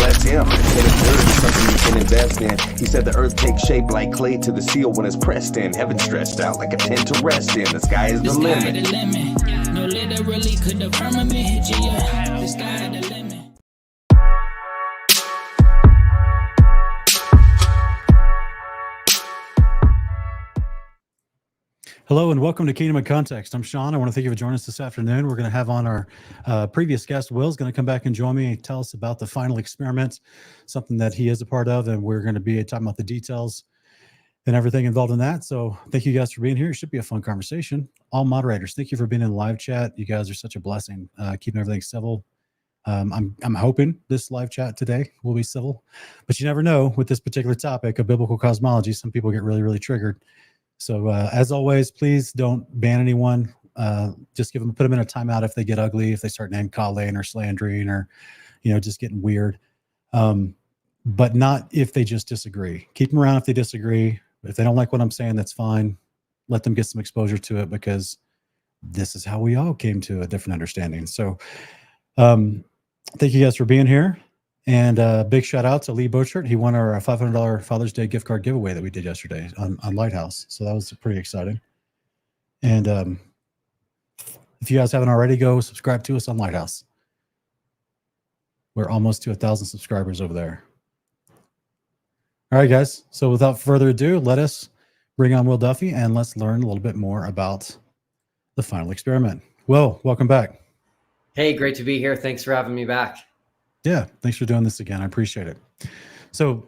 bless him. And if dirt is something you can invest in, he said the earth takes shape like clay to the seal when it's pressed in. Heaven stretched out like a tent to rest in. The sky is the limit. No, literally could the firmament hit you, yeah. The sky had the limit. Hello and welcome to Kingdom of Context. I'm Sean. I want to thank you for joining us this afternoon. We're going to have on our previous guest, Will's going to come back and join me and tell us about the final experiment, something that he is a part of, and we're going to be talking about the details and everything involved in that. So thank you guys for being here. It should be a fun conversation. All moderators, thank you for being in the live chat. You guys are such a blessing, keeping everything civil. I'm hoping this live chat today will be civil, but you never know with this particular topic of biblical cosmology. Some people get really, really triggered. So as always, please don't ban anyone. Just put them in a timeout if they get ugly, if they start name calling or slandering or, just getting weird. But not if they just disagree. Keep them around if they disagree. If they don't like what I'm saying, that's fine. Let them get some exposure to it because this is how we all came to a different understanding. So thank you guys for being here. And big shout out to Lee Bochert. He won our $500 Father's Day gift card giveaway that we did yesterday on Lighthouse. So that was pretty exciting. And if you guys haven't already, go subscribe to us on Lighthouse. We're almost to 1,000 subscribers over there. All right, guys. So without further ado, let us bring on Will Duffy and let's learn a little bit more about the final experiment. Will, welcome back. Hey, great to be here. Thanks for having me back. Yeah, thanks for doing this again. I appreciate it. So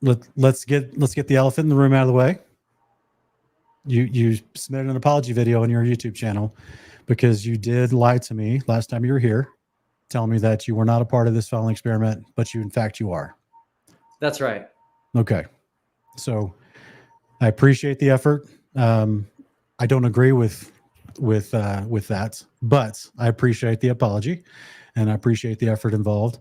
let's get the elephant in the room out of the way. You submitted an apology video on your YouTube channel because you did lie to me last time you were here, telling me that you were not a part of this final experiment, but in fact you are. That's right. Okay. So I appreciate the effort. I don't agree with that, but I appreciate the apology. And I appreciate the effort involved.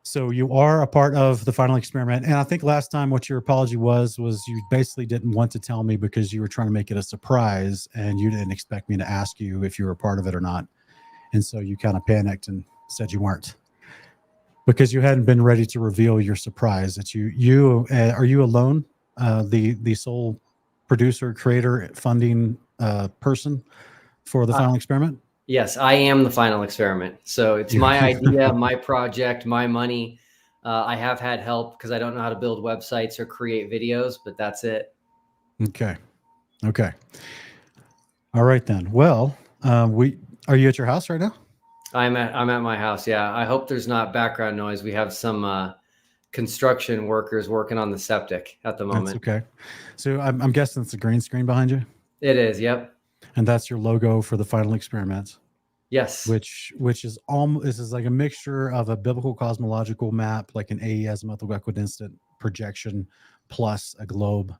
So you are a part of the final experiment. And I think last time what your apology was you basically didn't want to tell me because you were trying to make it a surprise and you didn't expect me to ask you if you were a part of it or not. And so you kind of panicked and said you weren't because you hadn't been ready to reveal your surprise that are you alone? The sole producer, creator, funding person for the final experiment? Yes, I am the final experiment. So it's my idea, my project, my money. I have had help because I don't know how to build websites or create videos, but that's it. Okay. All right then. Well, are you at your house right now? I'm at my house. Yeah. I hope there's not background noise. We have some construction workers working on the septic at the moment. That's okay. So I'm guessing it's a green screen behind you. It is. Yep. And that's your logo for the final experiment. Yes. Which is this is like a mixture of a biblical cosmological map, like an AE azimuthal equidistant projection, plus a globe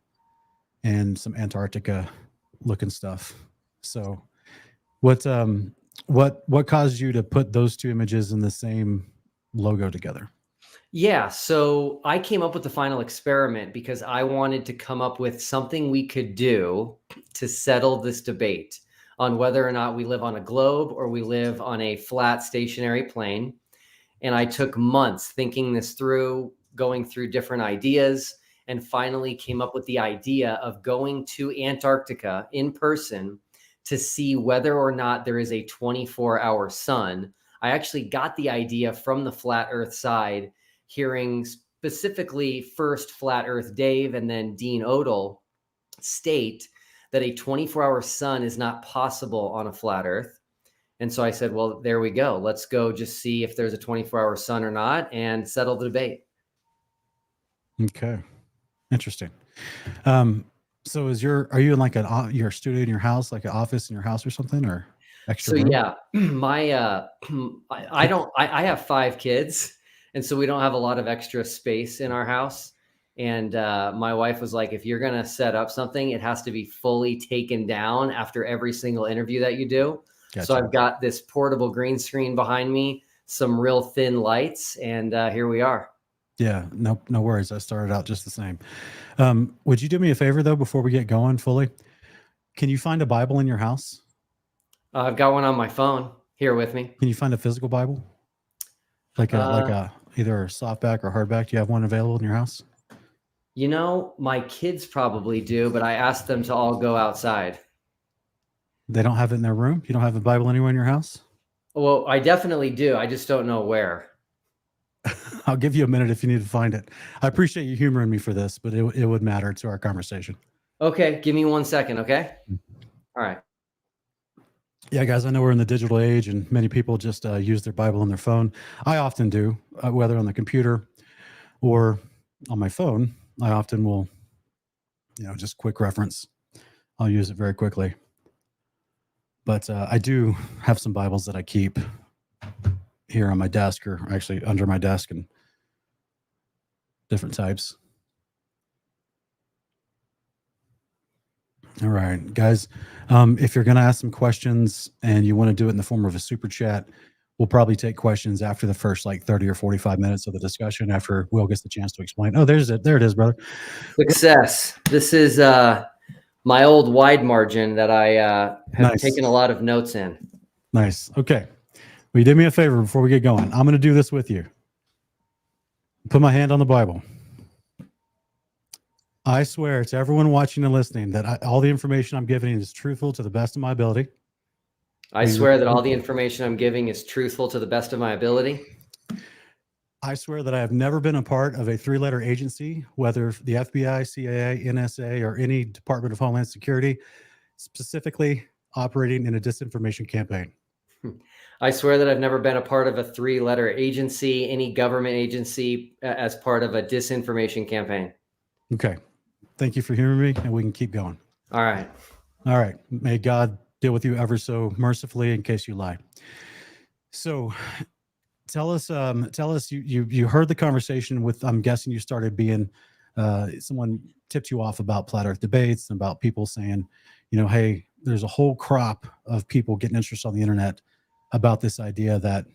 and some Antarctica looking stuff. So what caused you to put those two images in the same logo together? Yeah, so I came up with the final experiment because I wanted to come up with something we could do to settle this debate on whether or not we live on a globe or we live on a flat stationary plane. And I took months thinking this through, going through different ideas, and finally came up with the idea of going to Antarctica in person to see whether or not there is a 24-hour sun. I actually got the idea from the flat Earth side, hearing specifically first Flat Earth Dave and then Dean Odell state that a 24-hour sun is not possible on a flat Earth. And so I said, well, there we go. Let's go just see if there's a 24-hour sun or not and settle the debate. Okay. Interesting. So are you in like your studio in your house, like an office in your house or something, or extra room? Yeah, I have 5 kids. And so we don't have a lot of extra space in our house. And my wife was like, if you're going to set up something, it has to be fully taken down after every single interview that you do. Gotcha. So I've got this portable green screen behind me, some real thin lights, and here we are. Yeah, no worries. I started out just the same. Would you do me a favor, though, before we get going fully? Can you find a Bible in your house? I've got one on my phone here with me. Can you find a physical Bible? Like a either softback or hardback? Do you have one available in your house? You know, my kids probably do, but I asked them to all go outside. They don't have it in their room? You don't have a Bible anywhere in your house? Well, I definitely do. I just don't know where. I'll give you a minute if you need to find it. I appreciate you humoring me for this, but it would matter to our conversation. Okay, give me 1 second, okay? All right. Yeah, guys, I know we're in the digital age and many people just use their Bible on their phone. I often do, whether on the computer or on my phone. I often will, just quick reference. I'll use it very quickly. But I do have some Bibles that I keep here on my desk, or actually under my desk, and different types. All right, guys, if you're going to ask some questions and you want to do it in the form of a super chat, we'll probably take questions after the first 30 or 45 minutes of the discussion, after Will gets the chance to explain. Oh, there it is, brother. Success. This is my old wide margin that I have taken a lot of notes in. Nice. Okay. Well, you did me a favor before we get going. I'm going to do this with you. Put my hand on the Bible. I swear to everyone watching and listening that all the information I'm giving is truthful to the best of my ability. I swear that all the information I'm giving is truthful to the best of my ability. I swear that I have never been a part of a 3-letter agency, whether the FBI, CIA, NSA, or any Department of Homeland Security, specifically operating in a disinformation campaign. I swear that I've never been a part of a 3-letter agency, any government agency, as part of a disinformation campaign. Okay. Thank you for hearing me, and we can keep going. All right. All right. May God deal with you ever so mercifully in case you lie. So tell us, you heard the conversation with, I'm guessing you started being, someone tipped you off about flat earth debates and about people saying, hey, there's a whole crop of people getting interested on the internet about this idea that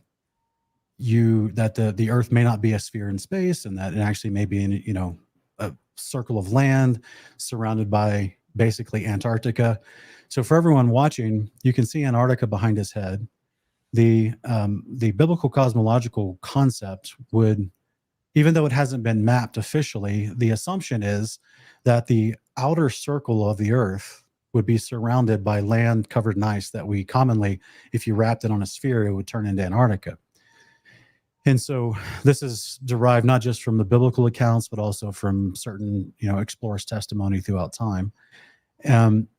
the earth may not be a sphere in space, and that it actually may be in, a circle of land surrounded by basically Antarctica. So for everyone watching, you can see Antarctica behind his head. The biblical cosmological concept would, even though it hasn't been mapped officially, the assumption is that the outer circle of the earth would be surrounded by land covered in ice that we commonly, if you wrapped it on a sphere, it would turn into Antarctica. And so this is derived not just from the biblical accounts, but also from certain, explorers' testimony throughout time.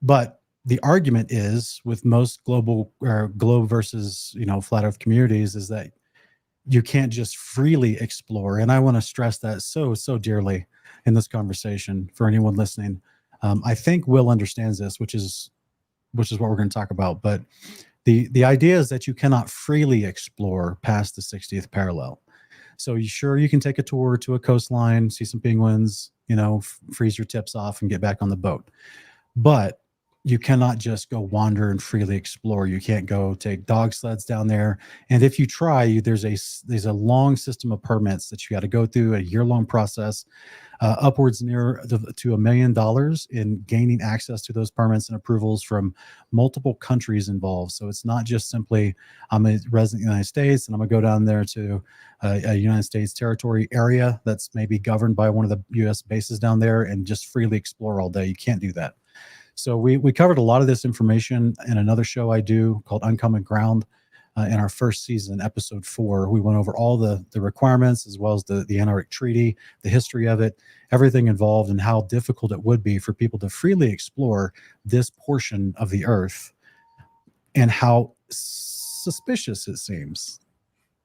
But the argument is, with most globe versus, flat earth communities, is that you can't just freely explore. And I want to stress that so dearly in this conversation for anyone listening. I think Will understands this, which is what we're going to talk about. But the idea is that you cannot freely explore past the 60th parallel. So you can take a tour to a coastline, see some penguins, freeze your tips off and get back on the boat. But you cannot just go wander and freely explore. You can't go take dog sleds down there. And if you try, there's a long system of permits that you got to go through, a year-long process, upwards near to $1 million in gaining access to those permits and approvals from multiple countries involved. So it's not just simply, I'm a resident of the United States and I'm gonna go down there to a United States territory area that's maybe governed by one of the US bases down there and just freely explore all day. You can't do that. So we covered a lot of this information in another show I do called Uncommon Ground. In our first season, episode 4, we went over all the requirements, as well as the Antarctic Treaty, the history of it, everything involved, and how difficult it would be for people to freely explore this portion of the earth, and how suspicious it seems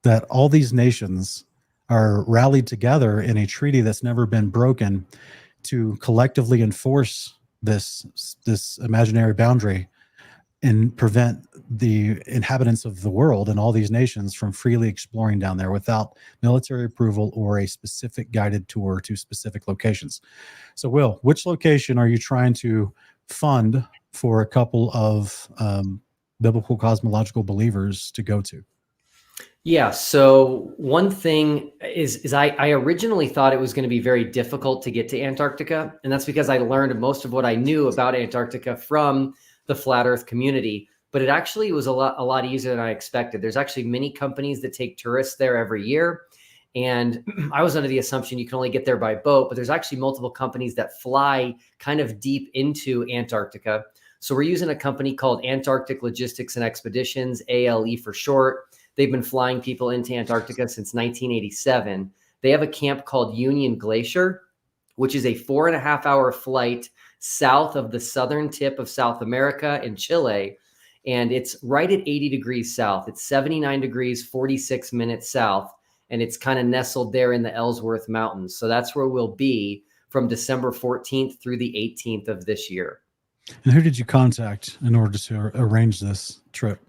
that all these nations are rallied together in a treaty that's never been broken to collectively enforce this imaginary boundary and prevent the inhabitants of the world and all these nations from freely exploring down there without military approval or a specific guided tour to specific locations. So Will, which location are you trying to fund for a couple of biblical cosmological believers to go to? Yeah. So one thing is I originally thought it was going to be very difficult to get to Antarctica. And that's because I learned most of what I knew about Antarctica from the flat earth community, but it actually was a lot easier than I expected. There's actually many companies that take tourists there every year. And I was under the assumption you can only get there by boat, but there's actually multiple companies that fly kind of deep into Antarctica. So we're using a company called Antarctic Logistics and Expeditions, ALE for short. They've been flying people into Antarctica since 1987. They have a camp called Union Glacier, which is a 4.5-hour flight south of the southern tip of South America in Chile. And it's right at 80 degrees south. It's 79 degrees, 46 minutes south. And it's kind of nestled there in the Ellsworth Mountains. So that's where we'll be from December 14th through the 18th of this year. And who did you contact in order to arrange this trip?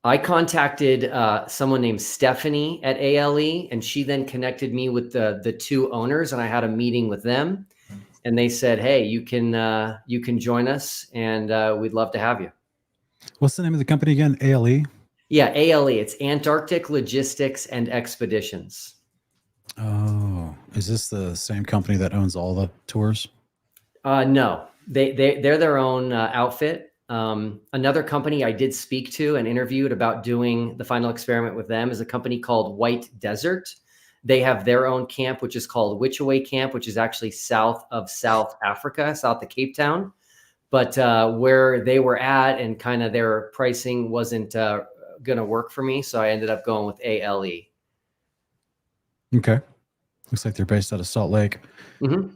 I contacted someone named Stephanie at ALE, and she then connected me with the two owners, and I had a meeting with them. And they said, hey, you can join us, and we'd love to have you. What's the name of the company again? ALE? Yeah, ALE. It's Antarctic Logistics and Expeditions. Oh, is this the same company that owns all the tours? No, they're their own outfit. Another company I did speak to and interviewed about doing the final experiment with them is a company called White Desert. They have their own camp, which is called Wheatridge Camp, which is actually south of South Africa, south of Cape Town. But where they were at and kind of their pricing wasn't going to work for me. So I ended up going with ALE. Okay. Looks like they're based out of Salt Lake. Mm-hmm.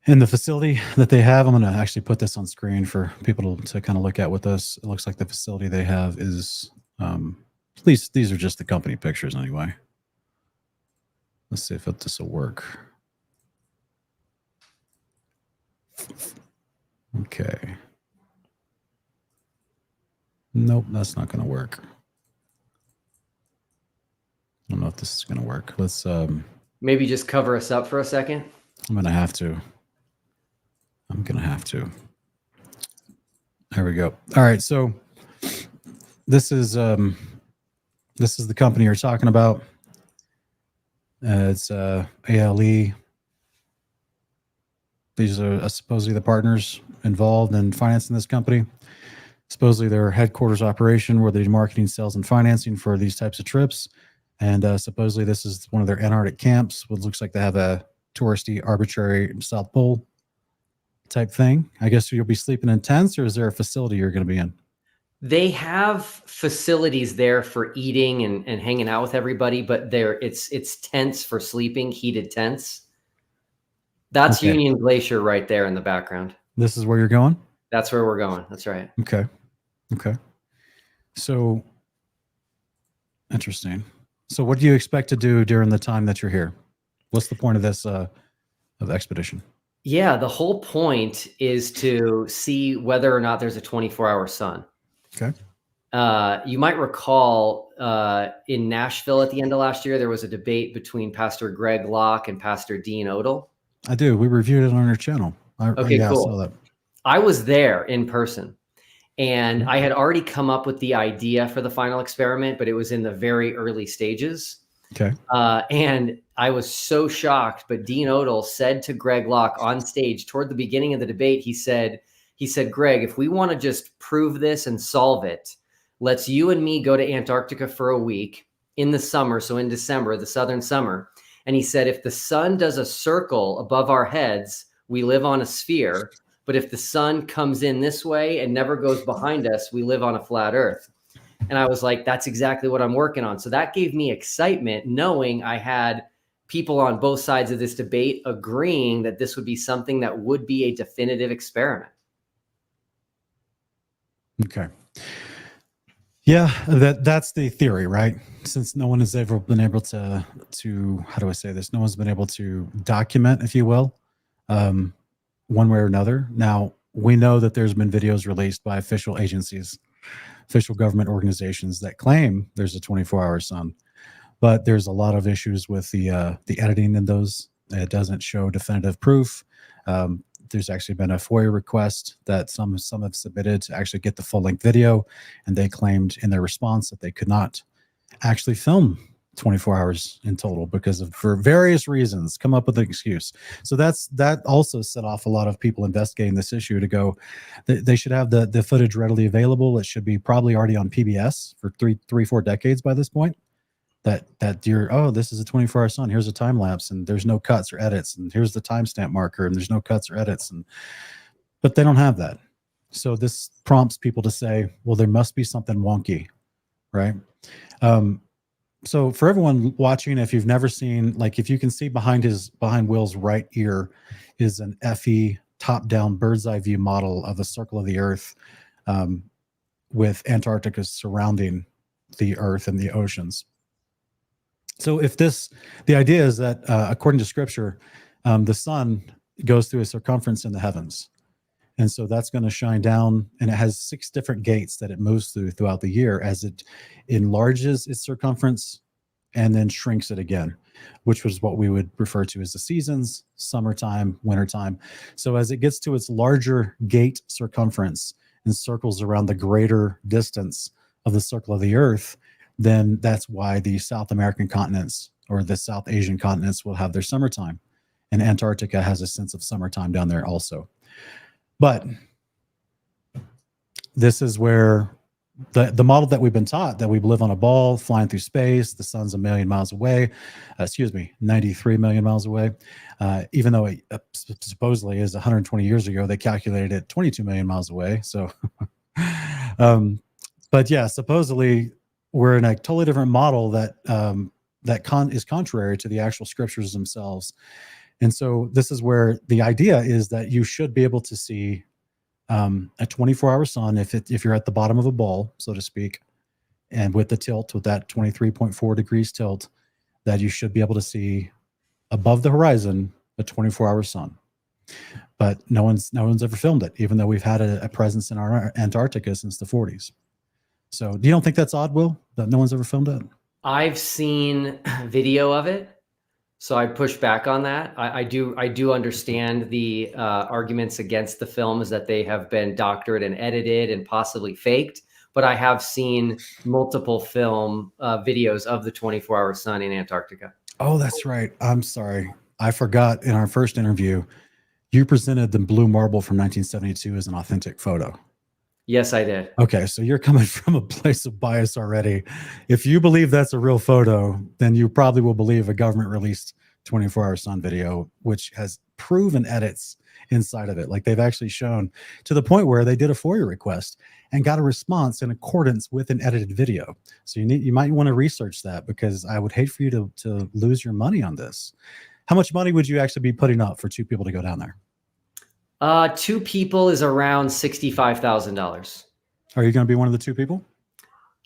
And the facility that they have, I'm going to actually put this on screen for people to kind of look at with us. It looks like the facility they have is, at least these are just the company pictures anyway. Let's see if this will work. Okay. Nope, that's not going to work. I don't know if this is going to work. Let's maybe just cover us up for a second. I'm going to have to. There we go. All right, so this is the company you're talking about. It's ALE. These are supposedly the partners involved in financing this company. Supposedly their headquarters operation where they do marketing, sales, and financing for these types of trips. And supposedly this is one of their Antarctic camps, which looks like they have a touristy, arbitrary South Pole type thing. I guess you'll be sleeping in tents, or is there a facility you're going to be in? They have facilities there for eating and hanging out with everybody, but it's tents for sleeping, heated tents. That's okay. Union Glacier right there in the background. This is where you're going? That's where we're going. That's right. Okay. So interesting. So what do you expect to do during the time that you're here? What's the point of this of the expedition? Yeah, the whole point is to see whether or not there's a 24-hour sun. Okay. You might recall in Nashville at the end of last year, there was a debate between Pastor Greg Locke and Pastor Dean Odell. I do. We reviewed it on your channel. Okay, yeah, cool. I saw that. I was there in person, and I had already come up with the idea for the final experiment, but it was in the very early stages. Okay. And I was so shocked, but Dean Odell said to Greg Locke on stage toward the beginning of the debate, he said, Greg, if we want to just prove this and solve it, let's you and me go to Antarctica for a week in the summer. So in December, the southern summer. And he said, if the sun does a circle above our heads, we live on a sphere. But if the sun comes in this way and never goes behind us, we live on a flat earth. And I was like, that's exactly what I'm working on. So that gave me excitement, knowing I had people on both sides of this debate agreeing that this would be something that would be a definitive experiment. Okay. Yeah, that's the theory, right? Since no one has ever been able to how do I say this? No one's been able to document, if you will, one way or another. Now, we know that there's been videos released by official agencies, official government organizations that claim there's a 24-hour sun, but there's a lot of issues with the editing in those. It doesn't show definitive proof. There's actually been a FOIA request that some have submitted to actually get the full-length video, and they claimed in their response that they could not actually film 24 hours in total because of, for various reasons, come up with an excuse. So that also set off a lot of people investigating this issue to go, they should have the footage readily available. It should be probably already on PBS for 4 decades by this point. that you're, oh, this is a 24-hour sun. Here's a time lapse, and there's no cuts or edits, and here's the timestamp marker, and there's no cuts or edits, but they don't have that. So this prompts people to say, well, there must be something wonky, right? So for everyone watching, if you've never seen, like, if you can see behind Will's right ear is an FE top-down bird's eye view model of the circle of the Earth, with Antarctica surrounding the Earth and the oceans. So the idea is that according to Scripture, the sun goes through a circumference in the heavens. And so that's going to shine down, and it has 6 different gates that it moves throughout the year as it enlarges its circumference and then shrinks it again, which was what we would refer to as the seasons: summertime, wintertime. So as it gets to its larger gate circumference and circles around the greater distance of the circle of the Earth, then that's why the South American continents or the South Asian continents will have their summertime. And Antarctica has a sense of summertime down there also. But this is where the model that we've been taught, that we live on a ball flying through space, the sun's 1 million miles away, 93 million miles away, even though it supposedly is 120 years ago, they calculated it 22 million miles away. So, but yeah, supposedly we're in a totally different model that is contrary to the actual scriptures themselves. And so this is where the idea is that you should be able to see a 24-hour sun if you're at the bottom of a ball, so to speak, and with the tilt, with that 23.4 degrees tilt, that you should be able to see above the horizon a 24-hour sun. But no one's ever filmed it, even though we've had a presence in our Antarctica since the 40s. So you don't think that's odd, Will, that no one's ever filmed it? I've seen video of it, so I push back on that. I do understand the arguments against the films, that they have been doctored and edited and possibly faked. But I have seen multiple film videos of the 24-hour sun in Antarctica. Oh, that's right. I'm sorry. I forgot in our first interview, you presented the blue marble from 1972 as an authentic photo. Yes, I did. Okay, so you're coming from a place of bias already. If you believe that's a real photo, then you probably will believe a government-released 24-hour sun video, which has proven edits inside of it. Like, they've actually shown, to the point where they did a FOIA request and got a response in accordance with an edited video. So you might want to research that, because I would hate for you to lose your money on this. How much money would you actually be putting up for 2 people to go down there? 2 people is around $65,000. Are you going to be one of the 2 people?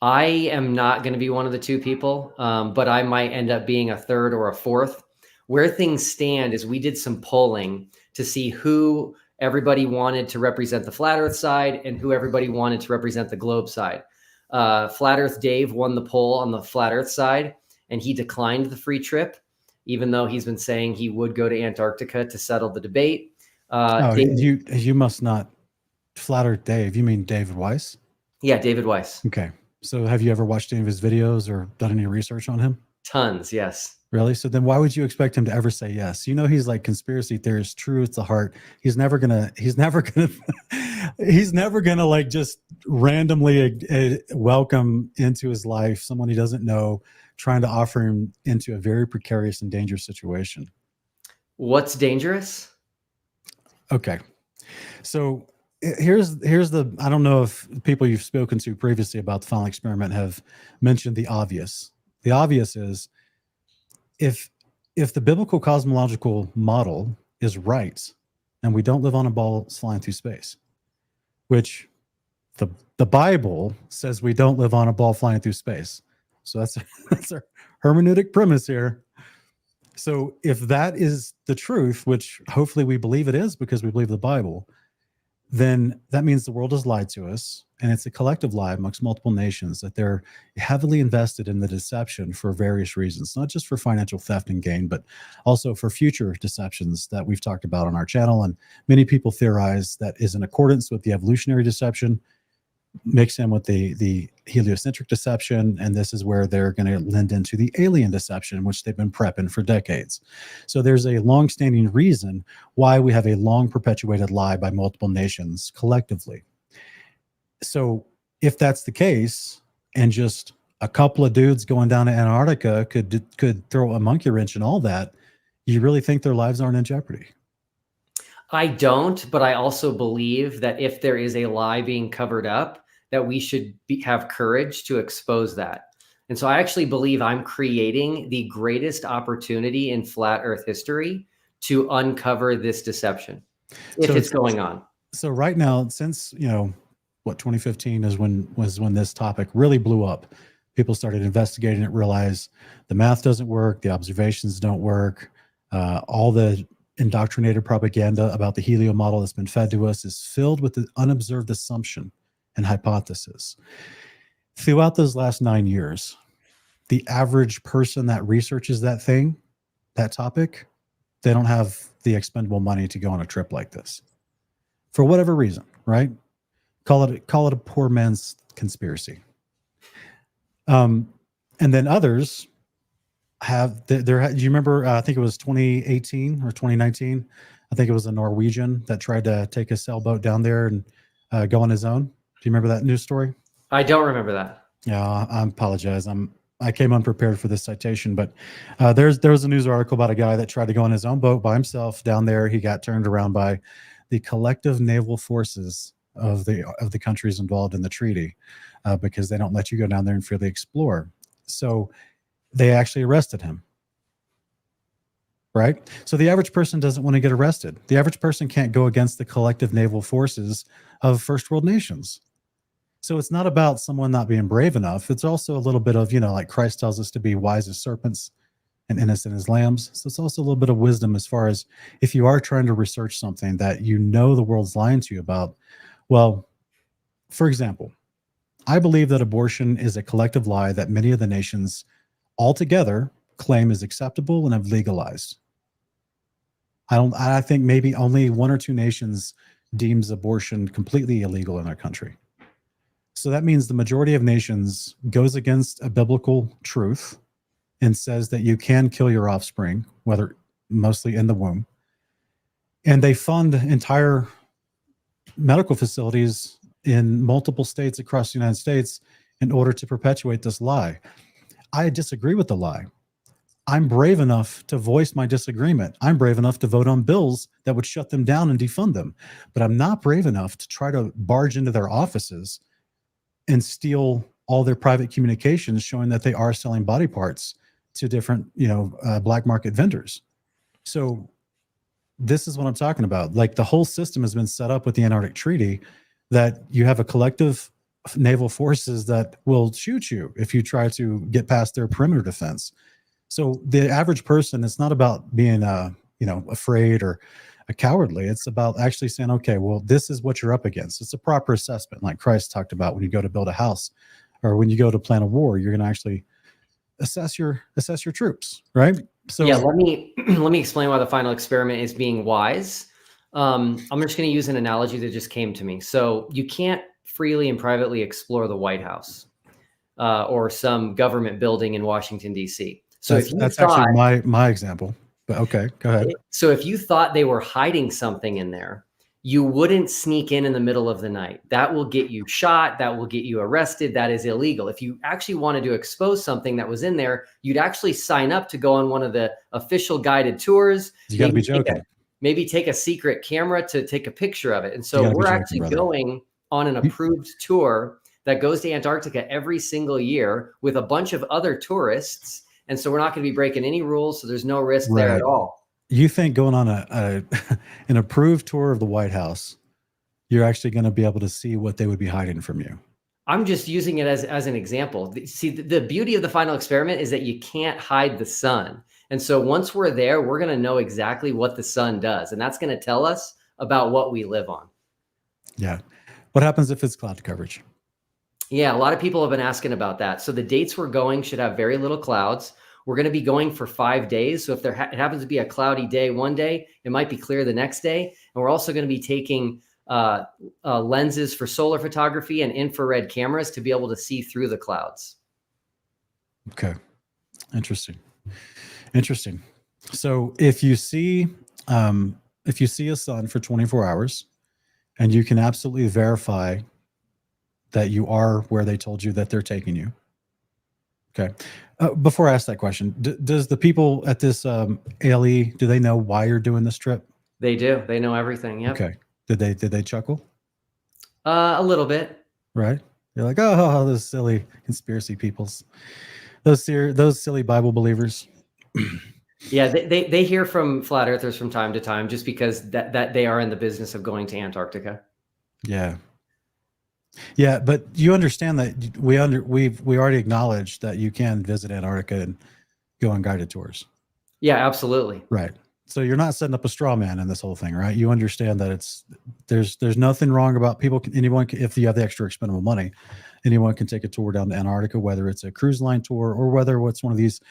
I am not going to be one of the 2 people, but I might end up being a 3rd or a 4th. Where things stand is we did some polling to see who everybody wanted to represent the Flat Earth side and who everybody wanted to represent the globe side. Flat Earth Dave won the poll on the Flat Earth side, and he declined the free trip, even though he's been saying he would go to Antarctica to settle the debate. You must not. Flat Earth Dave, you mean David Weiss? Yeah, David Weiss. Okay. So have you ever watched any of his videos or done any research on him? Tons, yes. Really? So then why would you expect him to ever say yes? You know, he's like conspiracy theorist, true at the heart. He's never gonna like just randomly welcome into his life someone he doesn't know, trying to offer him into a very precarious and dangerous situation. What's dangerous? Okay. So here's the, I don't know if people you've spoken to previously about the final experiment have mentioned the obvious. The obvious is, if the biblical cosmological model is right, and we don't live on a ball flying through space, which the Bible says we don't live on a ball flying through space. So that's our hermeneutic premise here. So if that is the truth, which hopefully we believe it is because we believe the Bible, then that means the world has lied to us, and it's a collective lie amongst multiple nations, that they're heavily invested in the deception for various reasons, not just for financial theft and gain, but also for future deceptions that we've talked about on our channel. And many people theorize that is in accordance with the evolutionary deception, mix in with the heliocentric deception, and this is where they're going to lend into the alien deception, which they've been prepping for decades. So there's a long-standing reason why we have a long perpetuated lie by multiple nations collectively. So if that's the case, and just a couple of dudes going down to Antarctica could throw a monkey wrench in all that. You really think their lives aren't in jeopardy? I don't, but I also believe that if there is a lie being covered up, that we should have courage to expose that. And so I actually believe I'm creating the greatest opportunity in flat Earth history to uncover this deception, if it's going on. So right now, since 2015 is when this topic really blew up. People started investigating it, realized the math doesn't work, the observations don't work, all the indoctrinated propaganda about the helio model that's been fed to us is filled with the unobserved assumption and hypothesis. Throughout those last 9 years, the average person that researches that topic, they don't have the expendable money to go on a trip like this. For whatever reason, right? Call it a poor man's conspiracy. And then others have do you remember? I think it was 2018 or 2019. I think it was a Norwegian that tried to take a sailboat down there and go on his own. Do you remember that news story? I don't remember that. Yeah, I apologize. I came unprepared for this citation, but there was a news article about a guy that tried to go on his own boat by himself down there. He got turned around by the collective naval forces of the countries involved in the treaty because they don't let you go down there and freely explore. So they actually arrested him. Right? So the average person doesn't want to get arrested. The average person can't go against the collective naval forces of first world nations. So it's not about someone not being brave enough. It's also a little bit of, like Christ tells us to be wise as serpents and innocent as lambs. So it's also a little bit of wisdom as far as if you are trying to research something that the world's lying to you about. Well, for example, I believe that abortion is a collective lie that many of the nations altogether claim is acceptable and have legalized. I think maybe only 1 or 2 nations deems abortion completely illegal in their country. So that means the majority of nations goes against a biblical truth and says that you can kill your offspring, whether mostly in the womb. And they fund entire medical facilities in multiple states across the United States in order to perpetuate this lie. I disagree with the lie. I'm brave enough to voice my disagreement. I'm brave enough to vote on bills that would shut them down and defund them. But I'm not brave enough to try to barge into their offices and steal all their private communications showing that they are selling body parts to different, black market vendors. So this is what I'm talking about. Like the whole system has been set up with the Antarctic Treaty that you have a collective naval forces that will shoot you if you try to get past their perimeter defense. So the average person, it's not about being, afraid or a cowardly. It's about actually saying, okay, well, this is what you're up against. It's a proper assessment, like Christ talked about when you go to build a house or when you go to plan a war. You're going to actually assess your troops, right? So yeah, let me explain why the final experiment is being wise. I'm just going to use an analogy that just came to me. So you can't freely and privately explore the White House or some government building in Washington, D.C. So that's actually my example, but okay, go ahead. So if you thought they were hiding something in there, you wouldn't sneak in the middle of the night. That will get you shot. That will get you arrested. That is illegal. If you actually wanted to expose something that was in there, you'd actually sign up to go on one of the official guided tours. You got to be joking. Maybe take a secret camera to take a picture of it. And so we're actually going on an approved tour that goes to Antarctica every single year with a bunch of other tourists. And so we're not going to be breaking any rules. So there's no risk there at all. You think going on an approved tour of the White House, you're actually going to be able to see what they would be hiding from you? I'm just using it as an example. See, the beauty of the final experiment is that you can't hide the sun. And so once we're there, we're going to know exactly what the sun does. And that's going to tell us about what we live on. Yeah. What happens if it's cloud coverage? Yeah, a lot of people have been asking about that. So the dates we're going should have very little clouds. We're going to be going for 5 days. So if it happens to be a cloudy day one day, it might be clear the next day. And we're also going to be taking lenses for solar photography and infrared cameras to be able to see through the clouds. Okay. Interesting. So if you see a sun for 24 hours and you can absolutely verify that you are where they told you that they're taking you, Okay. Before I ask that question, does the people at this ALE, do they know why you're doing this trip? They do. They know everything. Yep. Okay. Did they chuckle? A little bit. Right. You're like, oh, those silly conspiracy peoples, those silly Bible believers. Yeah, they hear from flat earthers from time to time, just because that they are in the business of going to Antarctica. Yeah. Yeah, but you understand that we already acknowledged that you can visit Antarctica and go on guided tours. Yeah, absolutely. Right. So you're not setting up a straw man in this whole thing, right? You understand that there's nothing wrong about anyone if you have the extra expendable money, anyone can take a tour down to Antarctica, whether it's a cruise line tour or whether it's one of these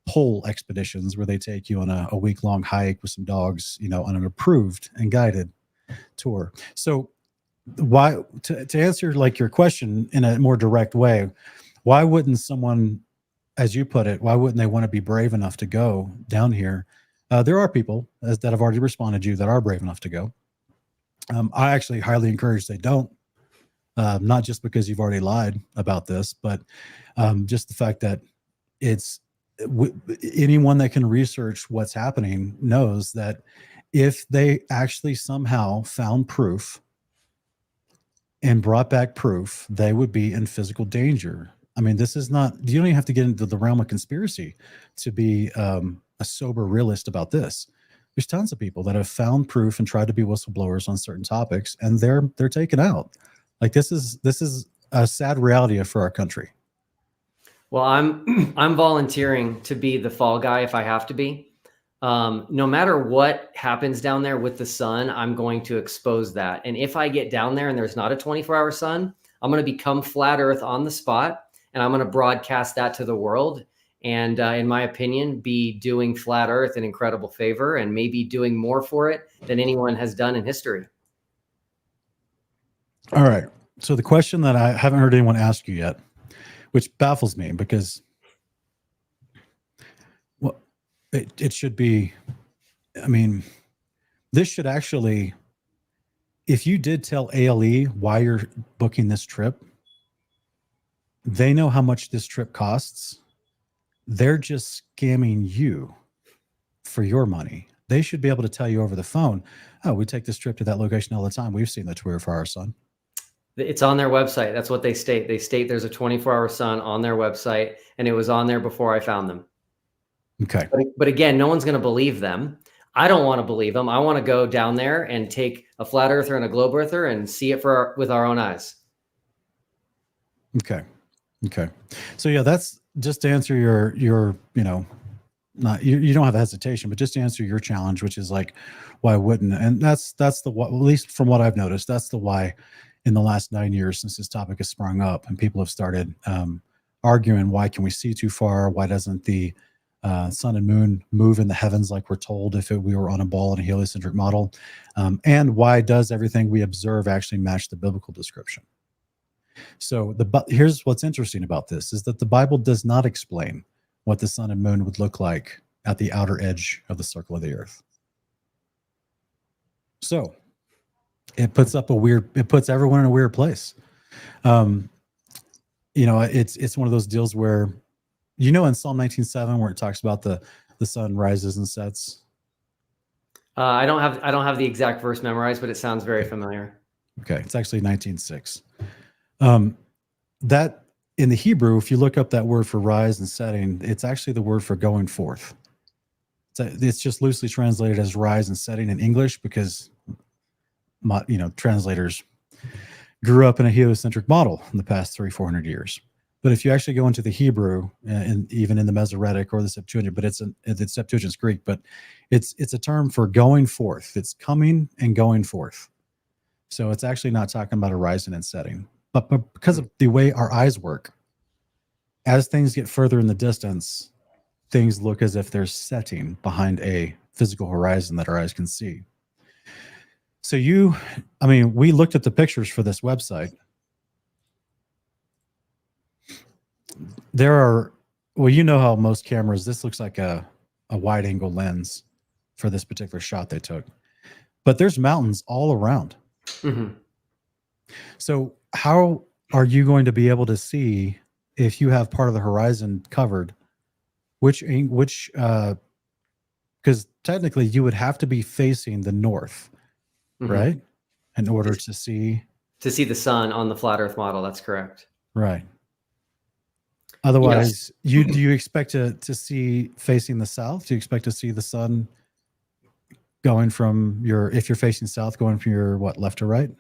pole expeditions where they take you on a week-long hike with some dogs, on an approved and guided tour. So why, to answer like your question in a more direct way, why wouldn't someone, as you put it, why wouldn't they want to be brave enough to go down here? There are people that have already responded to you that are brave enough to go. I actually highly encourage they don't, not just because you've already lied about this, but just the fact that anyone that can research what's happening knows that if they actually somehow found proof and brought back proof, they would be in physical danger. I mean, this is not, you don't even have to get into the realm of conspiracy to be a sober realist about this. There's tons of people that have found proof and tried to be whistleblowers on certain topics, and they're taken out. Like this is a sad reality for our country. Well, I'm volunteering to be the fall guy if I have to be. No matter what happens down there with the sun, I'm going to expose that. And if I get down there and there's not a 24-hour sun, I'm going to become flat earth on the spot, and I'm going to broadcast that to the world. And in my opinion, be doing flat earth an incredible favor, and maybe doing more for it than anyone has done in history. All right. So the question that I haven't heard anyone ask you yet, which baffles me because it should be, I mean, this should actually, if you did tell ALE why you're booking this trip, they know how much this trip costs. They're just scamming you for your money. They should be able to tell you over the phone, oh, we take this trip to that location all the time. We've seen the 24-hour sun. It's on their website. That's what they state. They state there's a 24-hour sun on their website, and it was on there before I found them. Okay. But again, no one's going to believe them. I don't want to believe them. I want to go down there and take a flat earther and a globe earther and see it with our own eyes. Okay. So yeah, that's just to answer your not you don't have hesitation, but just to answer your challenge, which is like, why wouldn't? And that's the what, at least from what I've noticed, that's the why in the last 9 years since this topic has sprung up and people have started arguing, why can we see too far? Why doesn't the sun and moon move in the heavens like we're told if we were on a ball in a heliocentric model? And why does everything we observe actually match the biblical description? So here's what's interesting about this is that the Bible does not explain what the sun and moon would look like at the outer edge of the circle of the earth. So it puts everyone in a weird place. It's one of those deals where, in Psalm 19:7 where it talks about the sun rises and sets. I don't have the exact verse memorized, but it sounds very familiar. Okay, it's actually 19:6. That in the Hebrew, if you look up that word for rise and setting, it's actually the word for going forth. It's just loosely translated as rise and setting in English because translators grew up in a heliocentric model in the past 300-400 years. But if you actually go into the Hebrew, and even in the Masoretic or the Septuagint, but it's Septuagint's Greek, but it's a term for going forth. It's coming and going forth. So it's actually not talking about a rising and setting. But because of the way our eyes work, as things get further in the distance, things look as if they're setting behind a physical horizon that our eyes can see. So we looked at the pictures for this website. There are, how most cameras, this looks like a wide angle lens for this particular shot they took, but there's mountains all around. Mm-hmm. So how are you going to be able to see if you have part of the horizon covered, which because technically you would have to be facing the north, right, in order to see the sun on the flat Earth model. That's correct. Right. Otherwise, do you expect to see facing the south? Do you expect to see the sun going from if you're facing south, going from your left to right?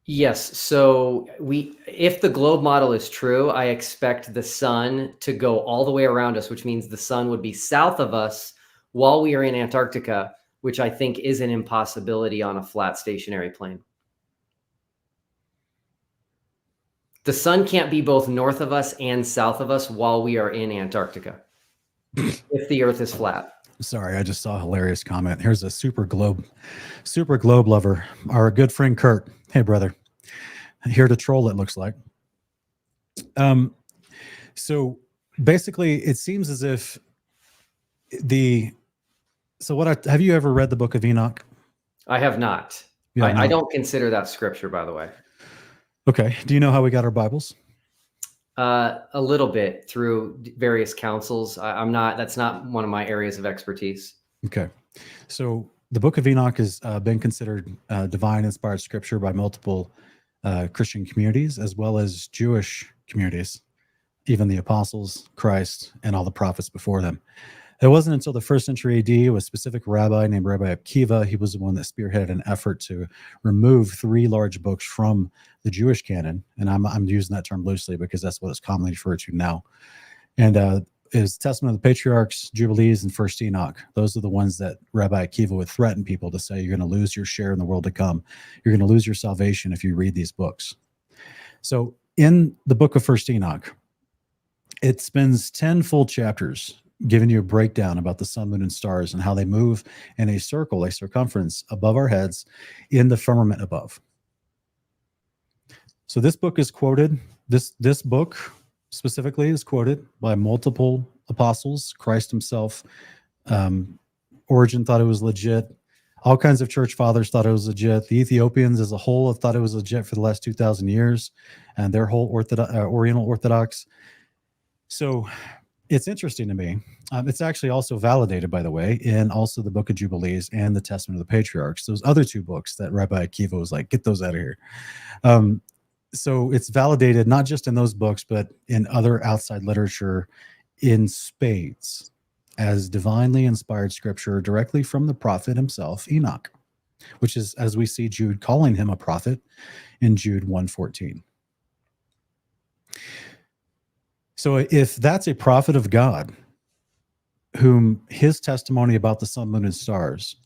Yes. So if the globe model is true, I expect the sun to go all the way around us, which means the sun would be south of us while we are in Antarctica, which I think is an impossibility on a flat stationary plane. The sun can't be both north of us and south of us while we are in Antarctica, if the Earth is flat. Sorry, I just saw a hilarious comment. Here's a super globe lover, our good friend Kurt. Hey, brother, here to troll. It looks like. So basically, it seems as if have you ever read the Book of Enoch? I have not. I don't consider that scripture, by the way. Okay. Do you know how we got our Bibles? A little bit through various councils. That's not one of my areas of expertise. Okay. So the Book of Enoch has been considered divine inspired scripture by multiple Christian communities, as well as Jewish communities, even the apostles, Christ, and all the prophets before them. It wasn't until the 1st century AD, a specific rabbi named Rabbi Akiva, he was the one that spearheaded an effort to remove 3 large books from the Jewish canon. And I'm using that term loosely because that's what it's commonly referred to now. And is Testament of the Patriarchs, Jubilees, and First Enoch. Those are the ones that Rabbi Akiva would threaten people to say, you're going to lose your share in the world to come. You're going to lose your salvation if you read these books. So in the book of First Enoch, it spends 10 full chapters giving you a breakdown about the sun, moon, and stars and how they move in a circle, a circumference above our heads in the firmament above. So this book is quoted, this book specifically is quoted by multiple apostles, Christ himself. Origen thought it was legit. All kinds of church fathers thought it was legit. The Ethiopians as a whole have thought it was legit for the last 2,000 years, and their whole Oriental Orthodox. So it's interesting to me. It's actually also validated, by the way, in also the Book of Jubilees and the Testament of the Patriarchs. Those other 2 books that Rabbi Akiva was like, get those out of here. So it's validated not just in those books, but in other outside literature in spades as divinely inspired scripture directly from the prophet himself, Enoch, which is, as we see Jude calling him a prophet in Jude 1:14. So if that's a prophet of God, whom his testimony about the sun, moon, and stars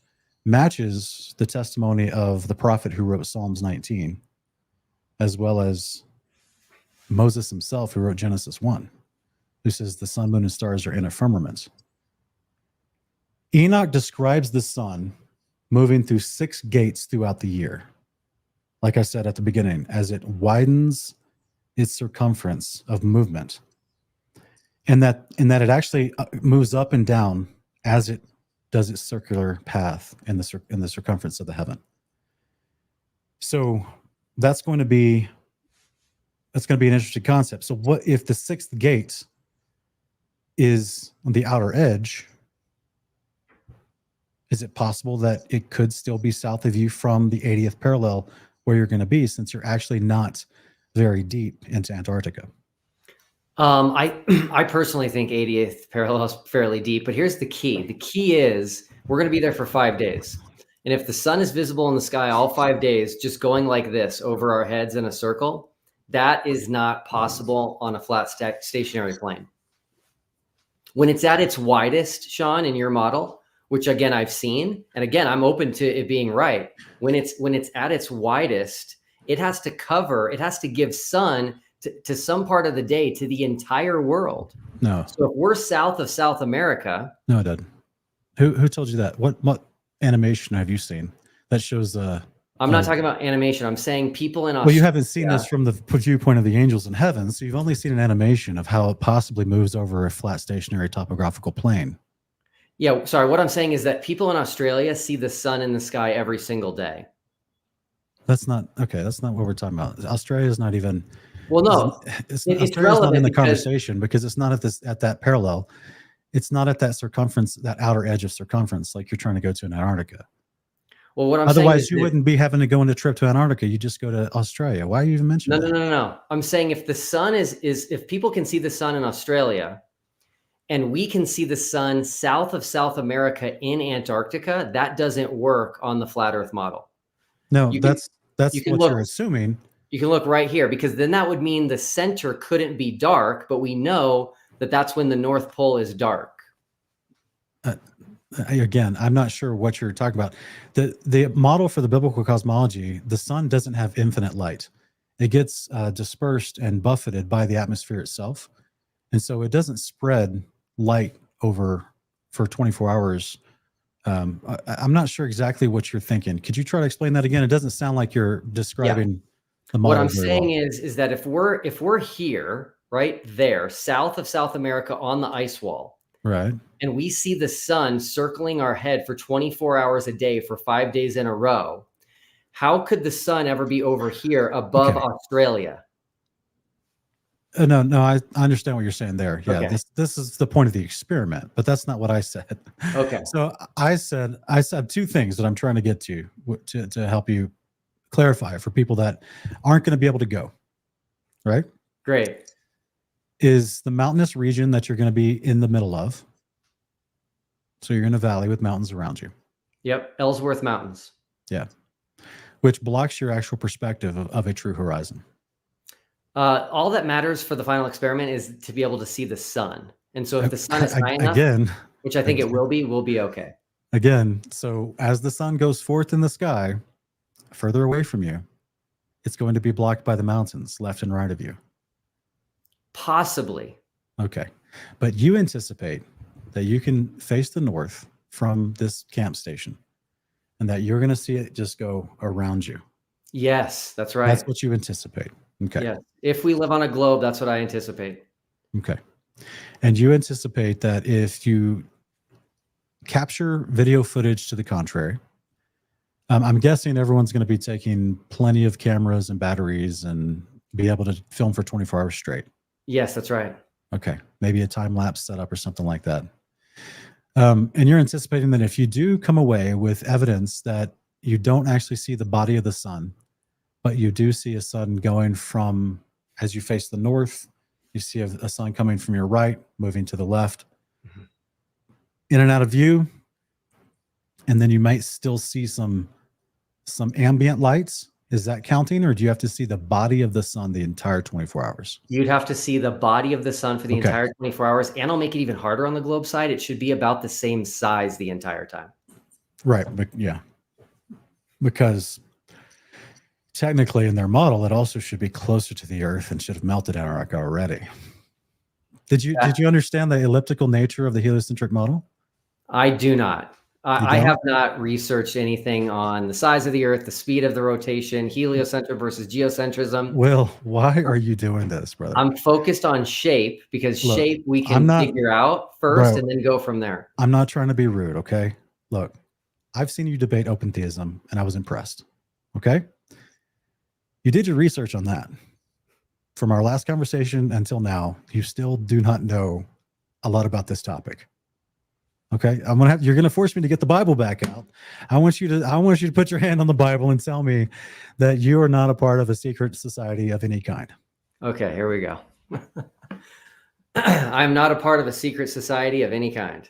matches the testimony of the prophet who wrote Psalms 19, as well as Moses himself who wrote Genesis 1, who says the sun, moon, and stars are in a firmament. Enoch describes the sun moving through 6 gates throughout the year. Like I said at the beginning, as it widens its circumference of movement. And that it actually moves up and down as it does its circular path in the circumference of the heaven. So that's going to be an interesting concept. So what if the 6th gate is on the outer edge? Is it possible that it could still be south of you from the 80th parallel where you're going to be, since you're actually not very deep into Antarctica? I personally think 80th parallel is fairly deep, but here's the key. The key is we're going to be there for 5 days. And if the sun is visible in the sky all 5 days, just going like this over our heads in a circle, that is not possible on a flat stationary plane. When it's at its widest, Sean, in your model, which again, I've seen, and again, I'm open to it being right. When it's at its widest, it has to give sun to some part of the day to the entire world. No. So if we're south of South America. No, it doesn't. Who told you that? What animation have you seen that shows I'm not talking about animation. I'm saying people in Australia. Well, you haven't seen this from the viewpoint of the angels in heaven, so you've only seen an animation of how it possibly moves over a flat stationary topographical plane. Yeah, sorry. What I'm saying is that people in Australia see the sun in the sky every single day. That's not what we're talking about. Australia is not even Well, no, It's it's Australia's not in relevant the because conversation because it's not at that parallel. It's not at that circumference, that outer edge of circumference, like you're trying to go to Antarctica. well, what I'm saying is Otherwise, you wouldn't be having to go on a trip to Antarctica. You just go to Australia. Why are you even mentioning that? no. I'm saying if the sun is if people can see the sun in Australia and we can see the sun south of South America in Antarctica, that doesn't work on the flat Earth model. No, You can, that's you can what look. you're assuming. You can look right here because then that would mean the center couldn't be dark, but we know that that's when the North Pole is dark. Again, I'm not sure what you're talking about. The model for the biblical cosmology, the sun doesn't have infinite light. It gets dispersed and buffeted by the atmosphere itself. And so it doesn't spread light over for 24 hours. I'm not sure exactly what you're thinking. Could you try to explain that again? It doesn't sound like you're describing the model. What I'm very saying well. is that if we're here, right there, south of South America on the ice wall, Right. and we see the sun circling our head for 24 hours a day for 5 days in a row, how could the sun ever be over here above Australia? No, I understand what you're saying there. Yeah, Okay. this is the point of the experiment, but that's not what I said. Okay. So I said two things that I'm trying to get to help you clarify for people that aren't going to be able to go. Right? Great. Is the mountainous region that you're going to be in the middle of. So you're in a valley with mountains around you. Yep. Ellsworth Mountains. Yeah. Which blocks your actual perspective of a true horizon. All that matters for the final experiment is to be able to see the sun. And so if the sun is high enough, again, which I think it will be, we'll be okay. Again, so as the sun goes forth in the sky, further away from you, it's going to be blocked by the mountains left and right of you. Possibly. Okay. But you anticipate that you can face the north from this camp station and that you're going to see it just go around you. Yes, that's right. That's what you anticipate. Okay. Yes. If we live on a globe, that's what I anticipate. Okay. And you anticipate that if you capture video footage to the contrary, I'm guessing everyone's going to be taking plenty of cameras and batteries and be able to film for 24 hours straight. Yes, that's right. Okay. Maybe a time lapse setup or something like that. And you're anticipating that if you do come away with evidence that you don't actually see the body of the sun, but you do see a sun going from, as you face the north, you see a sun coming from your right, moving to the left, in and out of view. And then you might still see some ambient lights. Is that counting, or do you have to see the body of the sun the entire 24 hours? You'd have to see the body of the sun for the entire 24 hours. And I'll make it even harder on the globe side. It should be about the same size the entire time. Right. But yeah, because technically in their model, it also should be closer to the Earth and should have melted Antarctica already. Did you understand the elliptical nature of the heliocentric model? I do not. I have not researched anything on the size of the Earth, the speed of the rotation, heliocentric versus geocentrism. Well, why are you doing this, brother? I'm focused on shape because shape we can figure out first and then go from there. I'm not trying to be rude, okay? Look, I've seen you debate open theism and I was impressed, okay? You did your research on that. From our last conversation until now, you still do not know a lot about this topic. Okay, you're gonna force me to get the Bible back out. I want you to put your hand on the Bible and tell me that you are not a part of a secret society of any kind. Okay, here we go. I'm not a part of a secret society of any kind.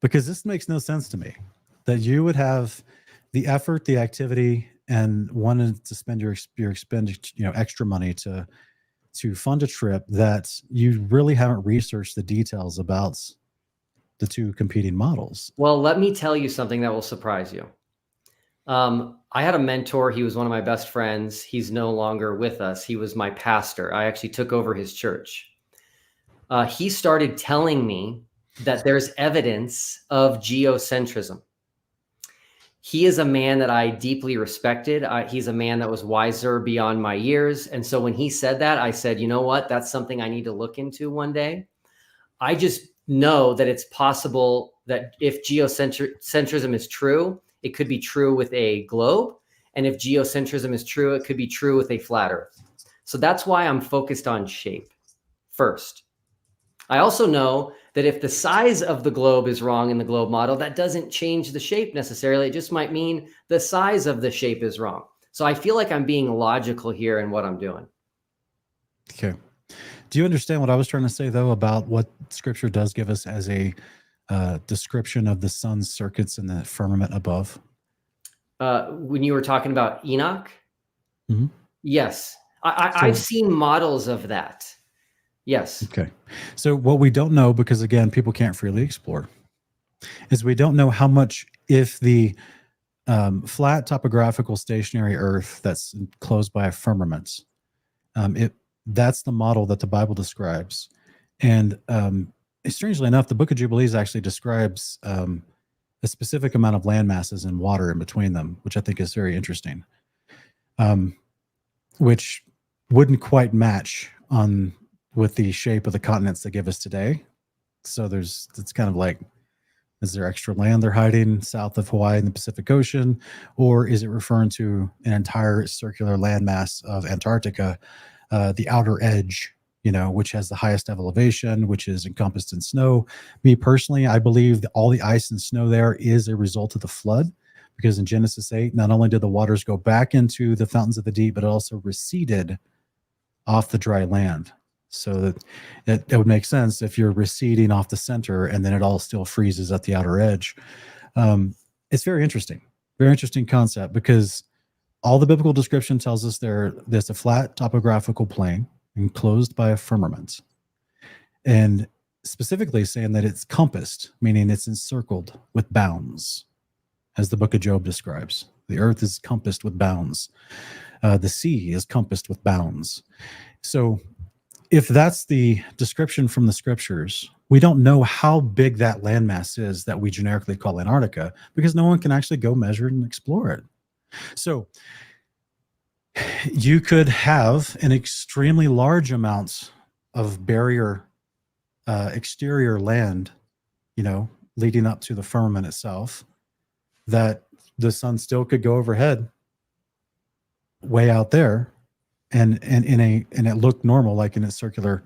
Because this makes no sense to me that you would have the effort, the activity, and wanted to spend your extra money to fund a trip that you really haven't researched the details about the two competing models. Well, let me tell you something that will surprise you. I had a mentor. He was one of my best friends. He's no longer with us. He was my pastor. I actually took over his church. He started telling me that there's evidence of geocentrism. He is a man that I deeply respected. He's a man that was wiser beyond my years. And so when he said that, I said, you know what? That's something I need to look into one day. I just know that it's possible that if geocentrism is true, it could be true with a globe. And if geocentrism is true, it could be true with a flat Earth. So that's why I'm focused on shape first. I also know that if the size of the globe is wrong in the globe model, that doesn't change the shape necessarily. It just might mean the size of the shape is wrong. So I feel like I'm being logical here in what I'm doing. Okay. Do you understand what I was trying to say, though, about what Scripture does give us as a description of the sun's circuits in the firmament above? When you were talking about Enoch? Mm-hmm. Yes. I've seen models of that. Yes. Okay. So what we don't know, because again, people can't freely explore, is we don't know how much, if the flat topographical stationary Earth that's enclosed by a firmament, that's the model that the Bible describes. And strangely enough, the Book of Jubilees actually describes a specific amount of land masses and water in between them, which I think is very interesting, which wouldn't quite match on with the shape of the continents they give us today. So it's kind of like, is there extra land they're hiding south of Hawaii in the Pacific Ocean? Or is it referring to an entire circular landmass of Antarctica, the outer edge, which has the highest elevation, which is encompassed in snow? Me personally, I believe that all the ice and snow there is a result of the flood, because in Genesis 8, not only did the waters go back into the fountains of the deep, but it also receded off the dry land. So that would make sense if you're receding off the center and then it all still freezes at the outer edge. It's very interesting concept, because all the biblical description tells us there's a flat topographical plane enclosed by a firmament, and specifically saying that it's compassed, meaning it's encircled with bounds, as the book of Job describes. The earth is compassed with bounds. The sea is compassed with bounds. So if that's the description from the scriptures, we don't know how big that landmass is that we generically call Antarctica, because no one can actually go measure it and explore it. So you could have an extremely large amount of barrier exterior land, leading up to the firmament itself, that the sun still could go overhead way out there, and it looked normal, like in its circular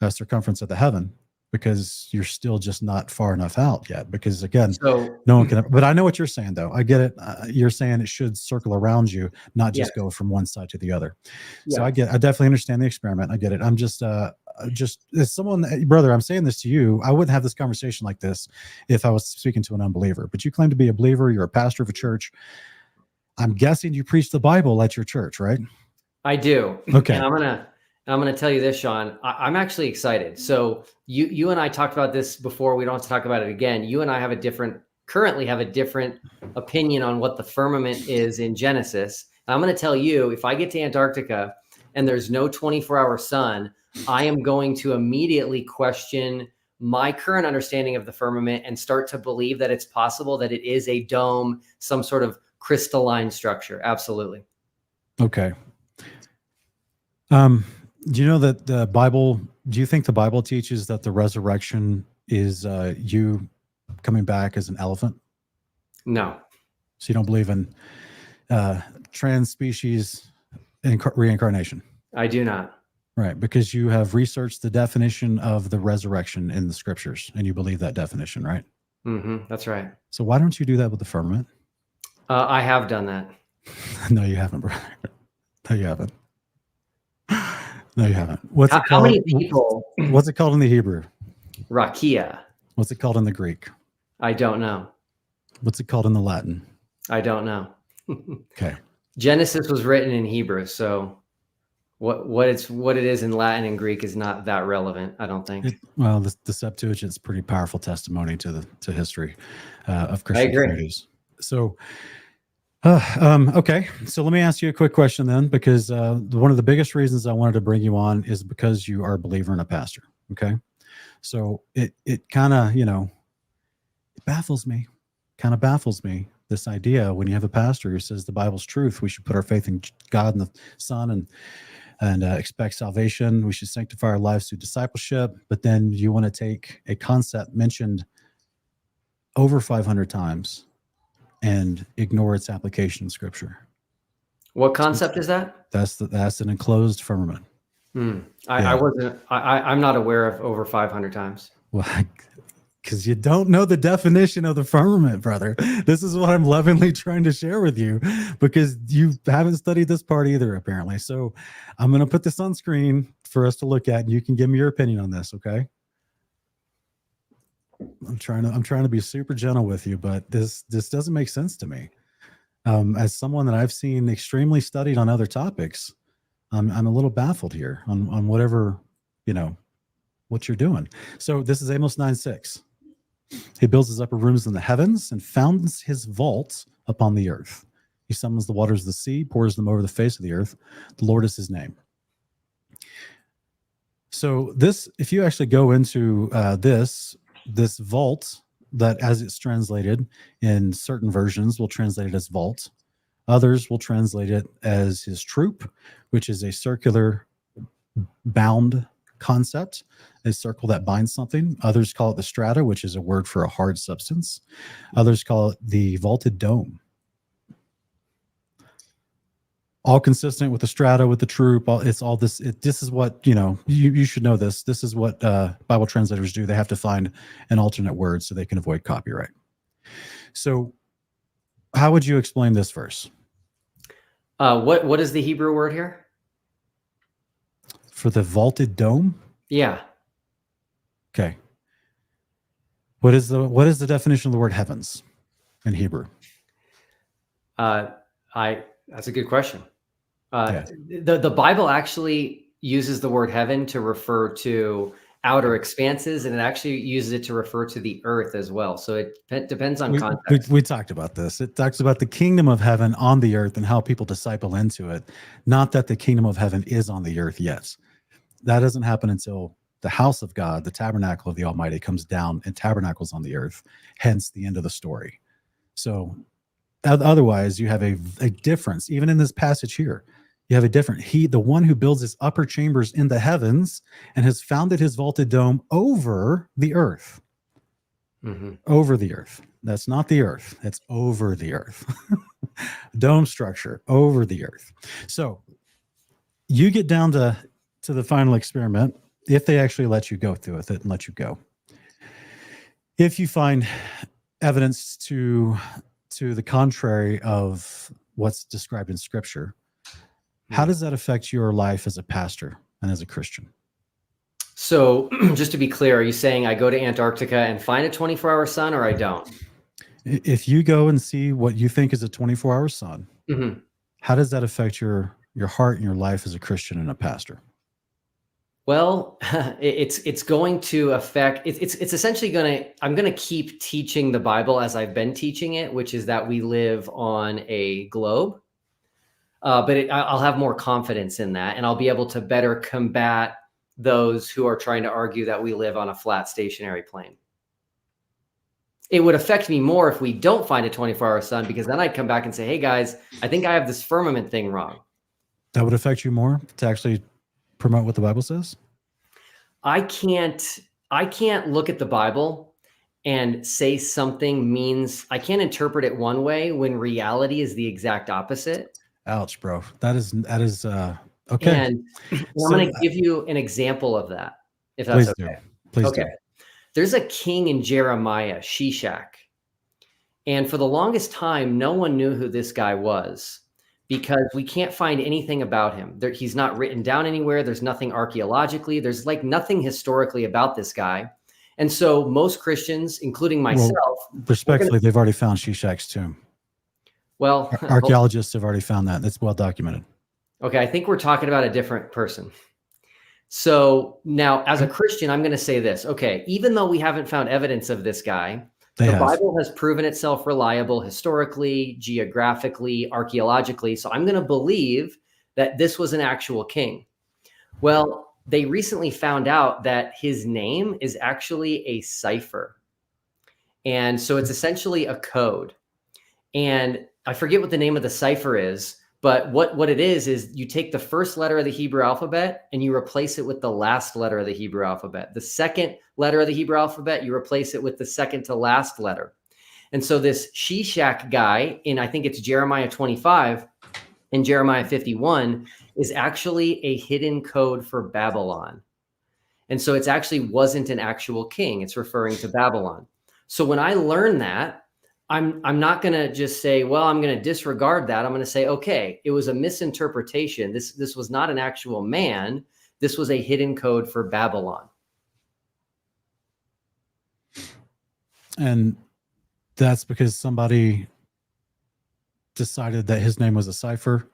circumference of the heaven, because you're still just not far enough out yet. Because again, no one can. But I know what you're saying, though. I get it. You're saying it should circle around you, not just go from one side to the other. Yeah. So I definitely understand the experiment. I get it. I'm just as someone, brother, I'm saying this to you. I wouldn't have this conversation like this if I was speaking to an unbeliever. But you claim to be a believer. You're a pastor of a church. I'm guessing you preach the Bible at your church, right? I do. Okay. And I'm gonna tell you this, Sean. I'm actually excited. So you and I talked about this before. We don't have to talk about it again. You and I currently have a different opinion on what the firmament is in Genesis. And I'm gonna tell you, if I get to Antarctica and there's no 24-hour sun, I am going to immediately question my current understanding of the firmament and start to believe that it's possible that it is a dome, some sort of crystalline structure. Absolutely. Okay. Do you know that do you think the Bible teaches that the resurrection is you coming back as an elephant? No. So you don't believe in trans-species reincarnation? I do not. Right, because you have researched the definition of the resurrection in the scriptures, and you believe that definition, right? Mm-hmm, that's right. So why don't you do that with the firmament? I have done that. No, you haven't, brother. No, you haven't. No, you haven't. How many people? What's it called in the Hebrew? Rakia. What's it called in the Greek? I don't know. What's it called in the Latin? I don't know. Okay. Genesis was written in Hebrew, so what it is in Latin and Greek is not that relevant, I don't think. Well, the Septuagint's pretty powerful testimony to history of Christian communities. So, okay. So let me ask you a quick question then, because one of the biggest reasons I wanted to bring you on is because you are a believer and a pastor. Okay. So it kind of, it baffles me, this idea when you have a pastor who says the Bible's truth, we should put our faith in God and the Son and expect salvation. We should sanctify our lives through discipleship. But then you want to take a concept mentioned over 500 times and ignore its application in Scripture. What concept is that? That's an enclosed firmament. I'm not aware of over 500 times. Well, because you don't know the definition of the firmament, brother. This is what I'm lovingly trying to share with you, because you haven't studied this part either, apparently. So I'm going to put this on screen for us to look at, and you can give me your opinion on this, okay? I'm trying to be super gentle with you, but this doesn't make sense to me. As someone that I've seen extremely studied on other topics, I'm a little baffled here on whatever, what you're doing. So this is Amos 9:6. He builds his upper rooms in the heavens and founds his vaults upon the earth. He summons the waters of the sea, pours them over the face of the earth. The Lord is his name. So this, if you actually go into this vault, that as it's translated in certain versions will translate it as vault. Others will translate it as his troop, which is a circular bound concept, a circle that binds something. Others call it the strata, which is a word for a hard substance. Others call it the vaulted dome. All consistent with the strata, with the troop. It's all this. This is what, you should know this. This is what Bible translators do. They have to find an alternate word so they can avoid copyright. So how would you explain this verse? What is the Hebrew word here? For the vaulted dome? Yeah. Okay. What is the definition of the word heavens in Hebrew? That's a good question. Yeah. The Bible actually uses the word heaven to refer to outer expanses, and it actually uses it to refer to the earth as well. So it depends on context. We talked about this. It talks about the kingdom of heaven on the earth and how people disciple into it. Not that the kingdom of heaven is on the earth yet. That doesn't happen until the house of God, the tabernacle of the Almighty, comes down and tabernacles on the earth. Hence the end of the story. So otherwise, you have a difference. Even in this passage here, you have a different. The one who builds his upper chambers in the heavens and has founded his vaulted dome over the earth. Mm-hmm. Over the earth. That's not the earth. That's over the earth. Dome structure over the earth. So you get down to the final experiment, if they actually let you go through with it and let you go. If you find evidence to the contrary of what's described in Scripture, how does that affect your life as a pastor and as a Christian? So just to be clear, are you saying I go to Antarctica and find a 24-hour sun, or I don't? If you go and see what you think is a 24-hour sun, mm-hmm. How does that affect your heart and your life as a Christian and a pastor? Well, it's going to affect, it's essentially I'm going to keep teaching the Bible as I've been teaching it, which is that we live on a globe. But I'll have more confidence in that, and I'll be able to better combat those who are trying to argue that we live on a flat stationary plane. It would affect me more if we don't find a 24-hour sun, because then I'd come back and say, hey guys, I think I have this firmament thing wrong. That would affect you more to actually promote what the Bible says? I can't look at the Bible and say something means, I can't interpret it one way when reality is the exact opposite. Ouch, bro. That is okay. And I'm going to give you an example of that, if that's okay. Please do. There's a king in Jeremiah, Shishak. And for the longest time, no one knew who this guy was, because we can't find anything about him. He's not written down anywhere. There's nothing archaeologically. There's like nothing historically about this guy. And so most Christians, including myself, respectfully, they've already found Shishak's tomb. Well, archaeologists have already found that. That's well documented. Okay, I think we're talking about a different person. So now, as a Christian, I'm going to say this. Okay, even though we haven't found evidence of this guy, the Bible has proven itself reliable historically, geographically, archaeologically. So I'm going to believe that this was an actual king. Well, they recently found out that his name is actually a cipher. And so it's essentially a code. And I forget what the name of the cipher is, but what it is you take the first letter of the Hebrew alphabet and you replace it with the last letter of the Hebrew alphabet. The second letter of the Hebrew alphabet, you replace it with the second to last letter. And so this Shishak guy in, I think it's Jeremiah 25, in Jeremiah 51 is actually a hidden code for Babylon. And so it's actually wasn't an actual king. It's referring to Babylon. So when I learn that, I'm not going to just say, well, I'm going to disregard that. I'm going to say, okay, it was a misinterpretation. This was not an actual man. This was a hidden code for Babylon. And that's because somebody decided that his name was a cipher.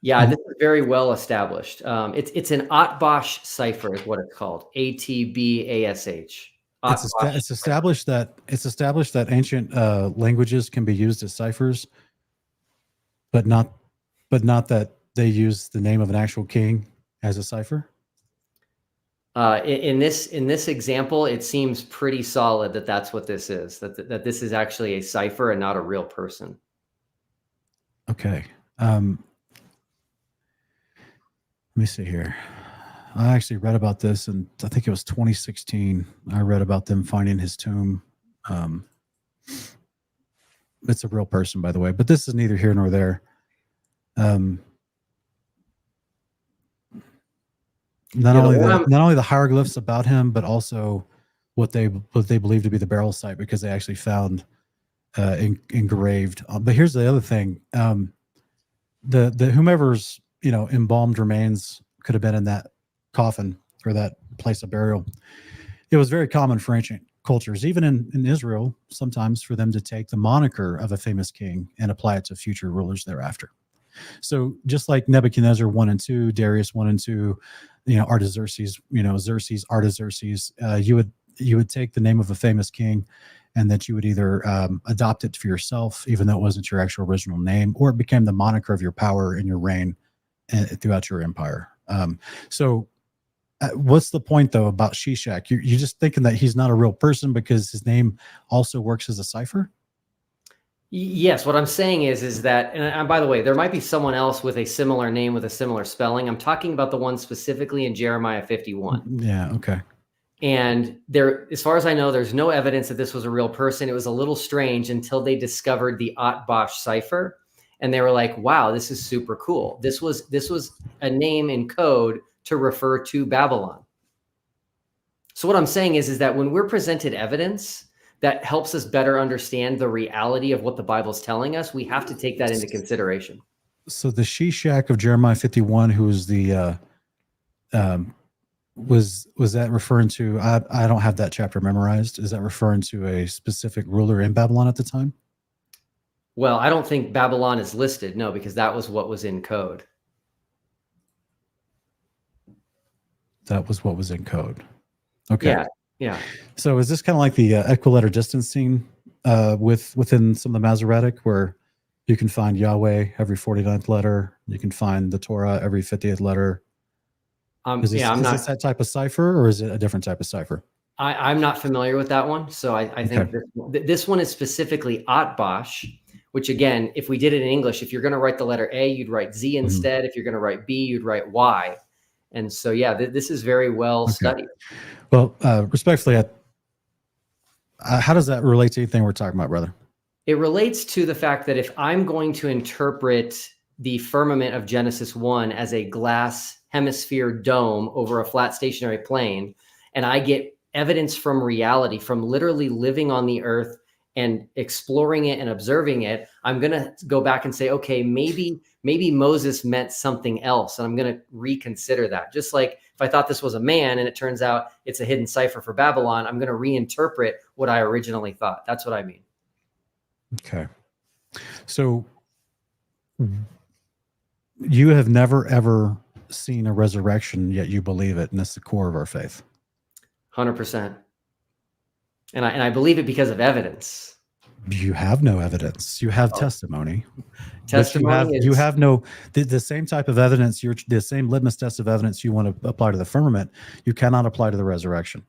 Yeah, this is very well established. It's an Atbash cipher is what it's called. ATBASH. It's established that ancient languages can be used as ciphers, but not that they use the name of an actual king as a cipher. In this example, it seems pretty solid that that's what this is. That this is actually a cipher and not a real person. Okay. Let me see here. I actually read about this, and I think it was 2016. I read about them finding his tomb. It's a real person, by the way, but this is neither here nor there. Not only the hieroglyphs about him, but also what they believe to be the burial site, because they actually found engraved. But here's the other thing: the whomever's embalmed remains could have been in that coffin or that place of burial. It was very common for ancient cultures, even in Israel, sometimes for them to take the moniker of a famous king and apply it to future rulers thereafter. So just like Nebuchadnezzar 1 and 2, Darius 1 and 2, Artaxerxes, Xerxes, Artaxerxes, you would take the name of a famous king, and that you would either adopt it for yourself, even though it wasn't your actual original name, or it became the moniker of your power and your reign throughout your empire. So what's the point, though, about Shishak? You're just thinking that he's not a real person because his name also works as a cipher? Yes, what I'm saying is that, and by the way, there might be someone else with a similar name with a similar spelling. I'm talking about the one specifically in Jeremiah 51. Yeah, okay. And there, as far as I know, there's no evidence that this was a real person. It was a little strange until they discovered the Atbash cipher, and they were like, "Wow, this is super cool. This was a name in code to refer to Babylon." So what I'm saying is that when we're presented evidence that helps us better understand the reality of what the Bible's telling us, we have to take that into consideration. So the Shishak of Jeremiah 51, who was the was that referring to? I don't have that chapter memorized. Is that referring to a specific ruler in Babylon at the time? Well, I don't think Babylon is listed, no, because that was what was in code. That was what was in code. Okay. Yeah. So is this kind of like the equiletter distancing within some of the Masoretic, where you can find Yahweh every 49th letter, you can find the Torah every 50th letter? Is this that type of cipher, or is it a different type of cipher? I'm not familiar with that one, so I think this one is specifically Atbash, which again, if we did it in English, if you're going to write the letter A, you'd write Z instead. If you're going to write B, you'd write Y. And so, yeah, this is very well studied. Well, respectfully, how does that relate to anything we're talking about, brother? It relates to the fact that if I'm going to interpret the firmament of Genesis 1 as a glass hemisphere dome over a flat stationary plane, and I get evidence from reality, from literally living on the earth and exploring it and observing it, I'm going to go back and say, okay, maybe Moses meant something else. And I'm going to reconsider that. Just like if I thought this was a man and it turns out it's a hidden cipher for Babylon, I'm going to reinterpret what I originally thought. That's what I mean. Okay. So you have never, ever seen a resurrection, yet you believe it. And that's the core of our faith. 100%. And I believe it because of evidence. You have no evidence. You have testimony. Testimony. You have no the same type of evidence. The same litmus test of evidence you want to apply to the firmament. You cannot apply to the resurrection,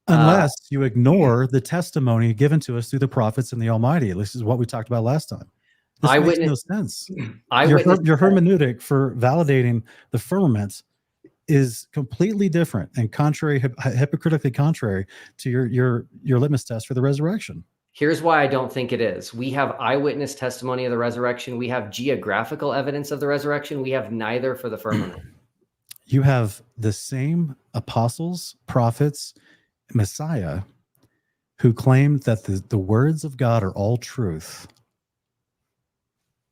unless you ignore the testimony given to us through the prophets and the Almighty. This is what we talked about last time. This makes no sense. Your hermeneutic for validating the firmament is completely different and hypocritically contrary to your litmus test for the resurrection. Here's why I don't think it is. We have eyewitness testimony of the resurrection. We have geographical evidence of the resurrection. We have neither for the firmament. You have the same apostles, prophets, Messiah, who claimed that the words of God are all truth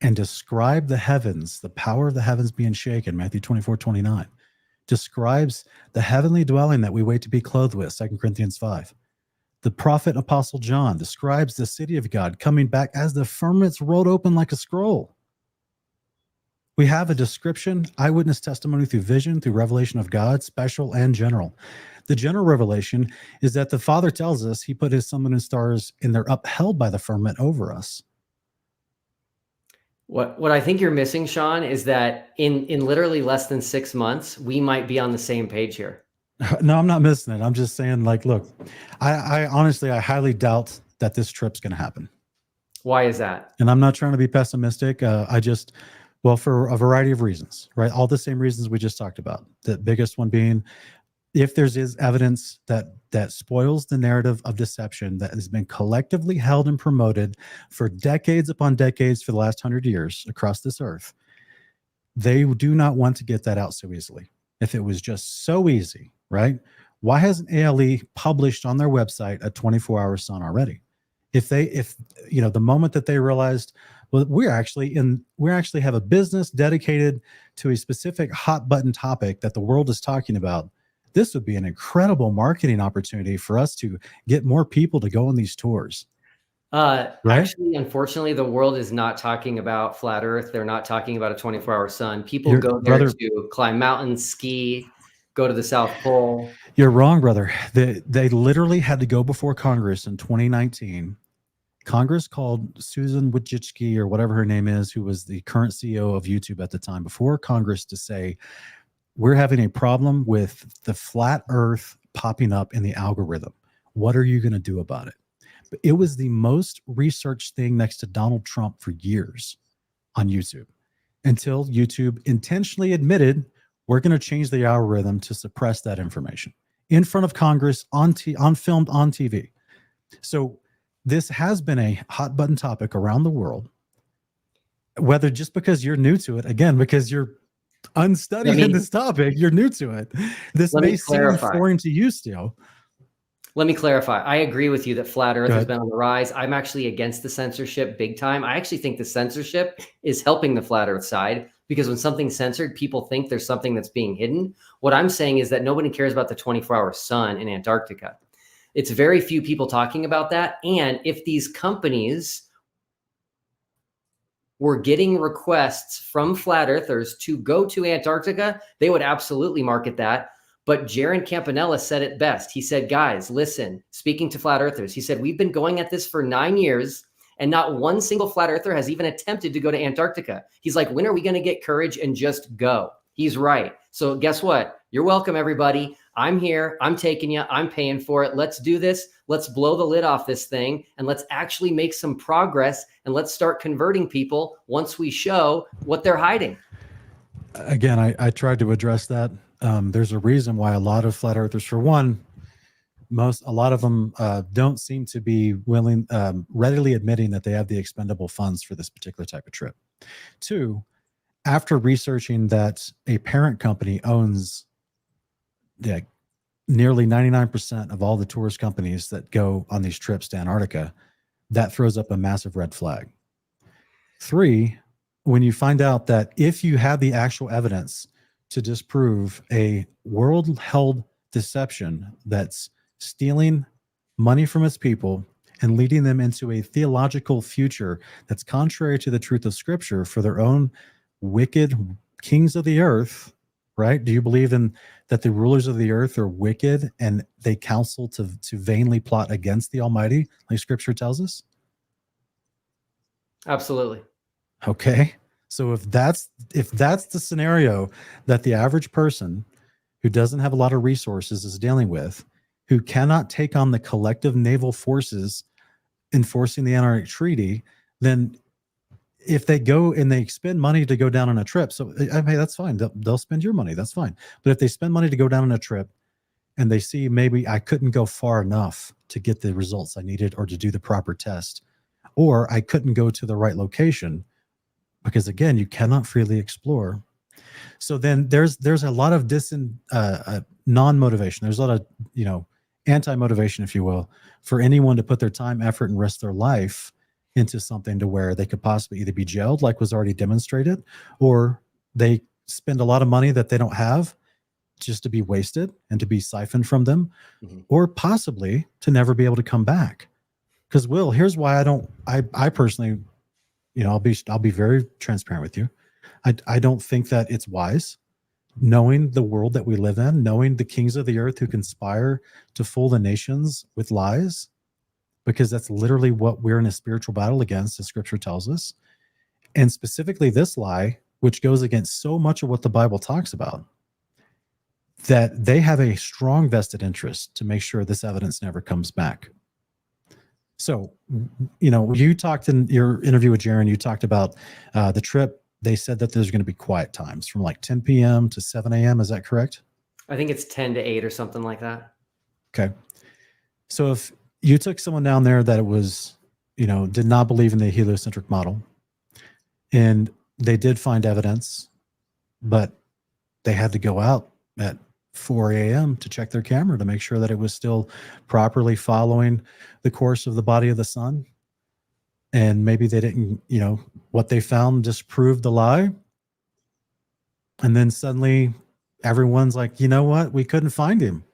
and describe the heavens, the power of the heavens being shaken, Matthew 24:29, describes the heavenly dwelling that we wait to be clothed with, 2 Corinthians 5. The prophet Apostle John describes the city of God coming back as the firmament's rolled open like a scroll. We have a description, eyewitness testimony through vision, through revelation of God, special and general. The general revelation is that the Father tells us he put his sun, moon, and stars, and they're upheld by the firmament over us. What I think you're missing, Sean, is that in literally less than 6 months, we might be on the same page here. No, I'm not missing it. I'm just saying, like, look, I honestly, I highly doubt that this trip's going to happen. Why is that? And I'm not trying to be pessimistic. Well, for a variety of reasons, right? All the same reasons we just talked about. The biggest one being, if there's evidence that spoils the narrative of deception that has been collectively held and promoted for decades upon decades for the last 100 years across this earth, they do not want to get that out so easily. If it was just so easy, right? Why hasn't ALE published on their website a 24-hour sun already? If the moment that they realized, well, we actually have a business dedicated to a specific hot button topic that the world is talking about, this would be an incredible marketing opportunity for us to get more people to go on these tours. Right? Actually, unfortunately, the world is not talking about flat Earth. They're not talking about a 24-hour sun. People go there to climb mountains, ski, go to the South Pole. You're wrong, brother. They literally had to go before Congress in 2019. Congress called Susan Wojcicki, or whatever her name is, who was the current CEO of YouTube at the time, before Congress to say, we're having a problem with the flat Earth popping up in the algorithm. What are you going to do about it? But it was the most researched thing next to Donald Trump for years on YouTube, until YouTube intentionally admitted, we're going to change the algorithm to suppress that information in front of Congress, filmed on TV. So this has been a hot button topic around the world, whether just because you're new to it, again, because you're unstudied in this topic, you're new to it. This may seem foreign to you still. Let me clarify. I agree with you that flat Earth has been on the rise. I'm actually against the censorship big time. I actually think the censorship is helping the flat Earth side, because when something's censored, people think there's something that's being hidden. What I'm saying is that nobody cares about the 24-hour sun in Antarctica. It's very few people talking about that. And if these companies were getting requests from flat earthers to go to Antarctica, they would absolutely market that. But Jaron Campanella said it best. He said, guys, listen, speaking to flat earthers, he said, we've been going at this for 9 years and not one single flat earther has even attempted to go to Antarctica. He's like, when are we going to get courage and just go? He's right. So guess what? You're welcome, everybody. I'm here. I'm taking you. I'm paying for it. Let's do this. Let's blow the lid off this thing, and let's actually make some progress, and let's start converting people once we show what they're hiding. Again, I tried to address that. There's a reason why a lot of flat earthers, for one, a lot of them don't seem to be willing, readily admitting that they have the expendable funds for this particular type of trip. Two, after researching that a parent company owns nearly 99% of all the tourist companies that go on these trips to Antarctica, that throws up a massive red flag. Three, when you find out that if you have the actual evidence to disprove a world-held deception that's stealing money from its people and leading them into a theological future that's contrary to the truth of Scripture for their own wicked kings of the earth, right? Do you believe in that the rulers of the earth are wicked and they counsel to vainly plot against the Almighty, like Scripture tells us? Absolutely. Okay. So if that's the scenario that the average person who doesn't have a lot of resources is dealing with, who cannot take on the collective naval forces enforcing the Antarctic Treaty, then if they go and they spend money to go down on a trip, so I mean, that's fine. They'll spend your money. That's fine. But if they spend money to go down on a trip, and they see maybe I couldn't go far enough to get the results I needed or to do the proper test, or I couldn't go to the right location because, again, you cannot freely explore. So then there's a lot of non-motivation. There's a lot of, anti-motivation, if you will, for anyone to put their time, effort, and risk their life into something to where they could possibly either be jailed, like was already demonstrated, or they spend a lot of money that they don't have just to be wasted and to be siphoned from them, or possibly to never be able to come back. Because, Will, here's why I personally, I'll be very transparent with you. I don't think that it's wise, knowing the world that we live in, knowing the kings of the earth who conspire to fool the nations with lies, because that's literally what we're in a spiritual battle against, as scripture tells us. And specifically this lie, which goes against so much of what the Bible talks about, that they have a strong vested interest to make sure this evidence never comes back. So, you talked in your interview with Jaron, you talked about the trip. They said that there's going to be quiet times from like 10 p.m. to 7 a.m. Is that correct? I think it's 10 to 8 or something like that. Okay. So if you took someone down there that was, did not believe in the heliocentric model, and they did find evidence, but they had to go out at 4 a.m. to check their camera to make sure that it was still properly following the course of the body of the sun. And maybe they didn't, what they found disproved the lie. And then suddenly everyone's like, you know what? We couldn't find him.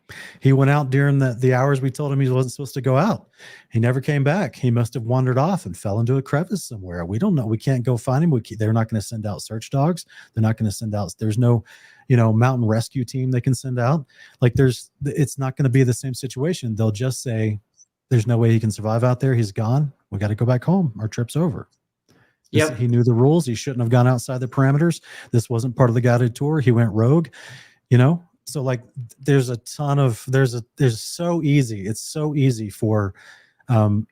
He went out during the hours we told him he wasn't supposed to go out. He never came back. He must have wandered off and fell into a crevice somewhere. We don't know. We can't go find him. They're not going to send out search dogs. They're not going to send out, there's no, mountain rescue team they can send out. Like it's not going to be the same situation. They'll just say, there's no way he can survive out there. He's gone. We got to go back home. Our trip's over. Yep. He knew the rules. He shouldn't have gone outside the parameters. This wasn't part of the guided tour. He went rogue, So like there's so easy. It's so easy for,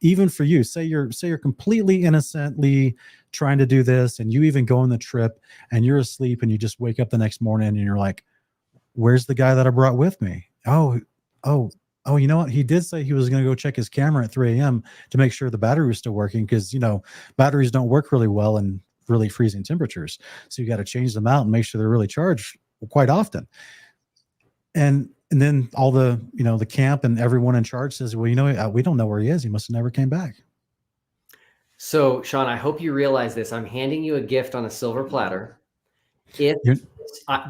even for you, say you're completely innocently trying to do this, and you even go on the trip and you're asleep and you just wake up the next morning and you're like, where's the guy that I brought with me? Oh, you know what? He did say he was going to go check his camera at 3 a.m. to make sure the battery was still working, because, batteries don't work really well in really freezing temperatures. So you got to change them out and make sure they're really charged quite often. And then all the, the camp and everyone in charge says, well, we don't know where he is. He must have never came back. So, Sean, I hope you realize this. I'm handing you a gift on a silver platter.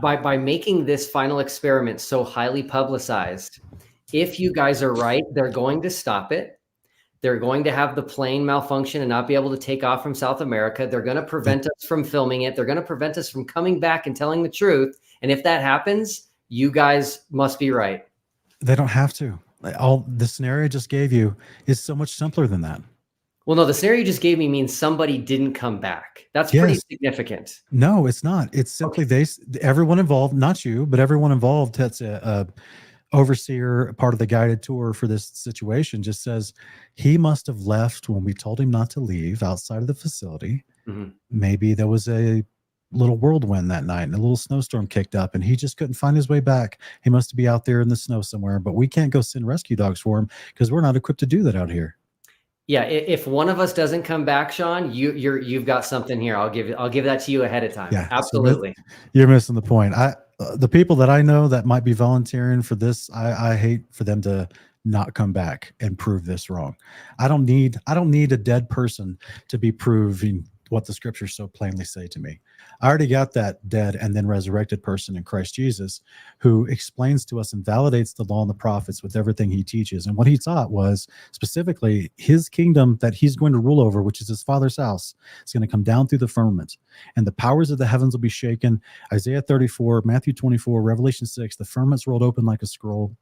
By making this final experiment so highly publicized, if you guys are right, they're going to stop it. They're going to have the plane malfunction and not be able to take off from South America. They're going to prevent us from filming it. They're going to prevent us from coming back and telling the truth. And if that happens, you guys must be right. They don't have to. All the scenario I just gave you is so much simpler than that. Well, no, the scenario you just gave me means somebody didn't come back. That's pretty significant. No, it's not. It's simply everyone involved, not you, but everyone involved that's a overseer, part of the guided tour for this situation, just says he must have left when we told him not to leave outside of the facility. Mm-hmm. Maybe there was a little whirlwind that night and a little snowstorm kicked up and he just couldn't find his way back. He must be out there in the snow somewhere, but we can't go send rescue dogs for him because we're not equipped to do that out here. Yeah, if one of us doesn't come back, Sean, you've got something here. I'll give that to you ahead of time. Yeah, absolutely. So you're missing the point. The people that I know that might be volunteering for this, I hate for them to not come back and prove this wrong. I don't need a dead person to be proving what the scriptures so plainly say to me. I already got that dead and then resurrected person in Christ Jesus, who explains to us and validates the law and the prophets with everything he teaches. And what he taught was specifically his kingdom that he's going to rule over, which is his Father's house. It's going to come down through the firmament, and the powers of the heavens will be shaken. Isaiah 34, Matthew 24, Revelation 6, the firmament's rolled open like a scroll,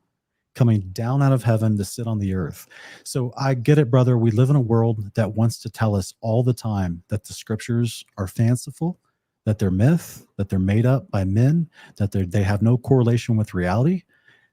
coming down out of heaven to sit on the earth. So I get it, brother. We live in a world that wants to tell us all the time that the scriptures are fanciful, that they're myth, that they're made up by men, that they have no correlation with reality.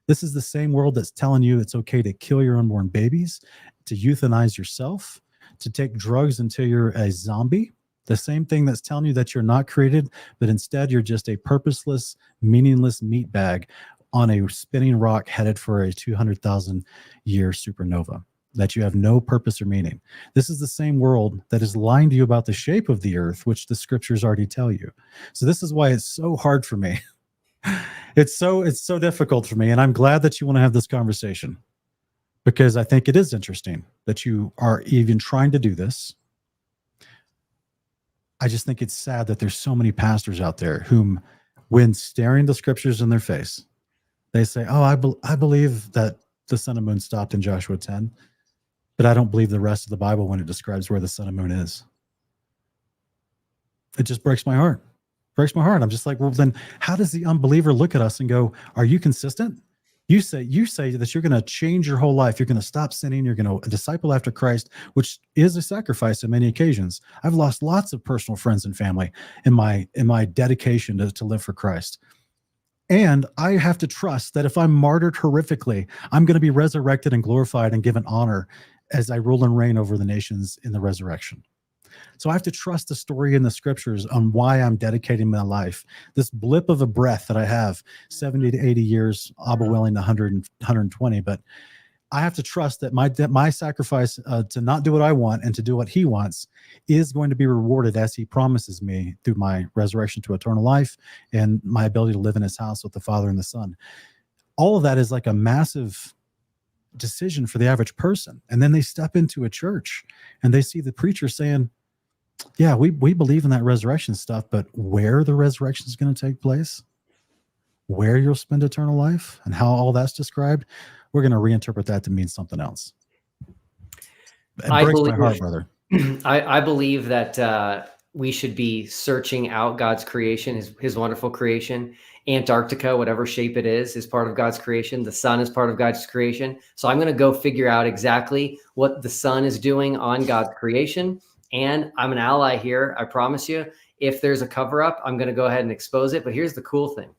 This is the same world that's telling you it's okay to kill your unborn babies, to euthanize yourself, to take drugs until you're a zombie. The same thing that's telling you that you're not created, but instead you're just a purposeless, meaningless meat bag on a spinning rock headed for a 200,000 year supernova, that you have no purpose or meaning. This is the same world that is lying to you about the shape of the earth, which the scriptures already tell you. So this is why it's so hard for me. It's so difficult for me. And I'm glad that you want to have this conversation, because I think it is interesting that you are even trying to do this. I just think it's sad that there's so many pastors out there whom, when staring the scriptures in their face, they say, oh, I believe that the sun and moon stopped in Joshua 10, but I don't believe the rest of the Bible when it describes where the sun and moon is. It just breaks my heart. Breaks my heart. I'm just like, well, then how does the unbeliever look at us and go, are you consistent? You say that you're going to change your whole life. You're going to stop sinning. You're going to disciple after Christ, which is a sacrifice on many occasions. I've lost lots of personal friends and family in my dedication to live for Christ. And I have to trust that if I'm martyred horrifically, I'm going to be resurrected and glorified and given honor as I rule and reign over the nations in the resurrection. So I have to trust the story in the scriptures on why I'm dedicating my life. This blip of a breath that I have, 70 to 80 years, Abba willing 100 and 120, but I have to trust that my sacrifice to not do what I want and to do what he wants is going to be rewarded as he promises me through my resurrection to eternal life and my ability to live in his house with the Father and the Son. All of that is like a massive decision for the average person. And then they step into a church and they see the preacher saying, yeah, we believe in that resurrection stuff, but where the resurrection is going to take place, where you'll spend eternal life, and how all that's described, we're going to reinterpret that to mean something else. It breaks my heart, brother. I believe that we should be searching out God's creation, his wonderful creation. Antarctica, whatever shape it is part of God's creation. The sun is part of God's creation. So I'm going to go figure out exactly what the sun is doing on God's creation. And I'm an ally here. I promise you, if there's a cover up, I'm going to go ahead and expose it. But here's the cool thing.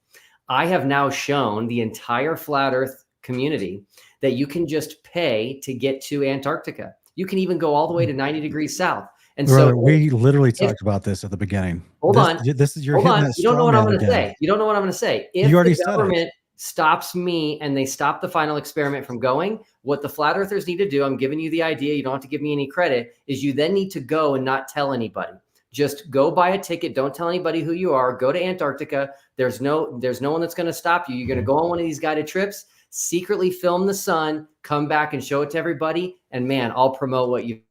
I have now shown the entire flat earth community that you can just pay to get to Antarctica. You can even go all the way to 90 degrees south. And Brother, so we literally talked about this at the beginning. Hold on. This is your Hold hitting on. that You don't know what I'm straw man going to again. say. You don't know what I'm going to say. If You already the said it. government stops me and they stop the final experiment from going, what the flat earthers need to do, I'm giving you the idea, you don't have to give me any credit, is you then need to go and not tell anybody. Just go buy a ticket. Don't tell anybody who you are. Go to Antarctica. There's no one that's going to stop you. You're going to go on one of these guided trips, secretly film the sun, come back and show it to everybody. And man, I'll promote what you've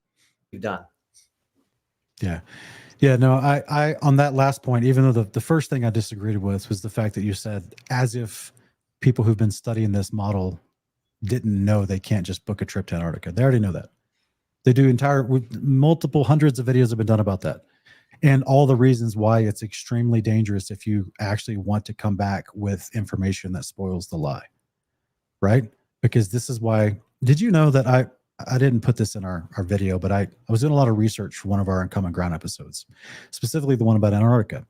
done. Yeah. Yeah, no, I on that last point, even though the first thing I disagreed with was the fact that you said as if people who've been studying this model didn't know they can't just book a trip to Antarctica. They already know that. They do multiple hundreds of videos have been done about that. And all the reasons why it's extremely dangerous if you actually want to come back with information that spoils the lie, right? Because this is why, did you know that I didn't put this in our video, but I was doing a lot of research for one of our Uncommon Ground episodes, specifically the one about Antarctica.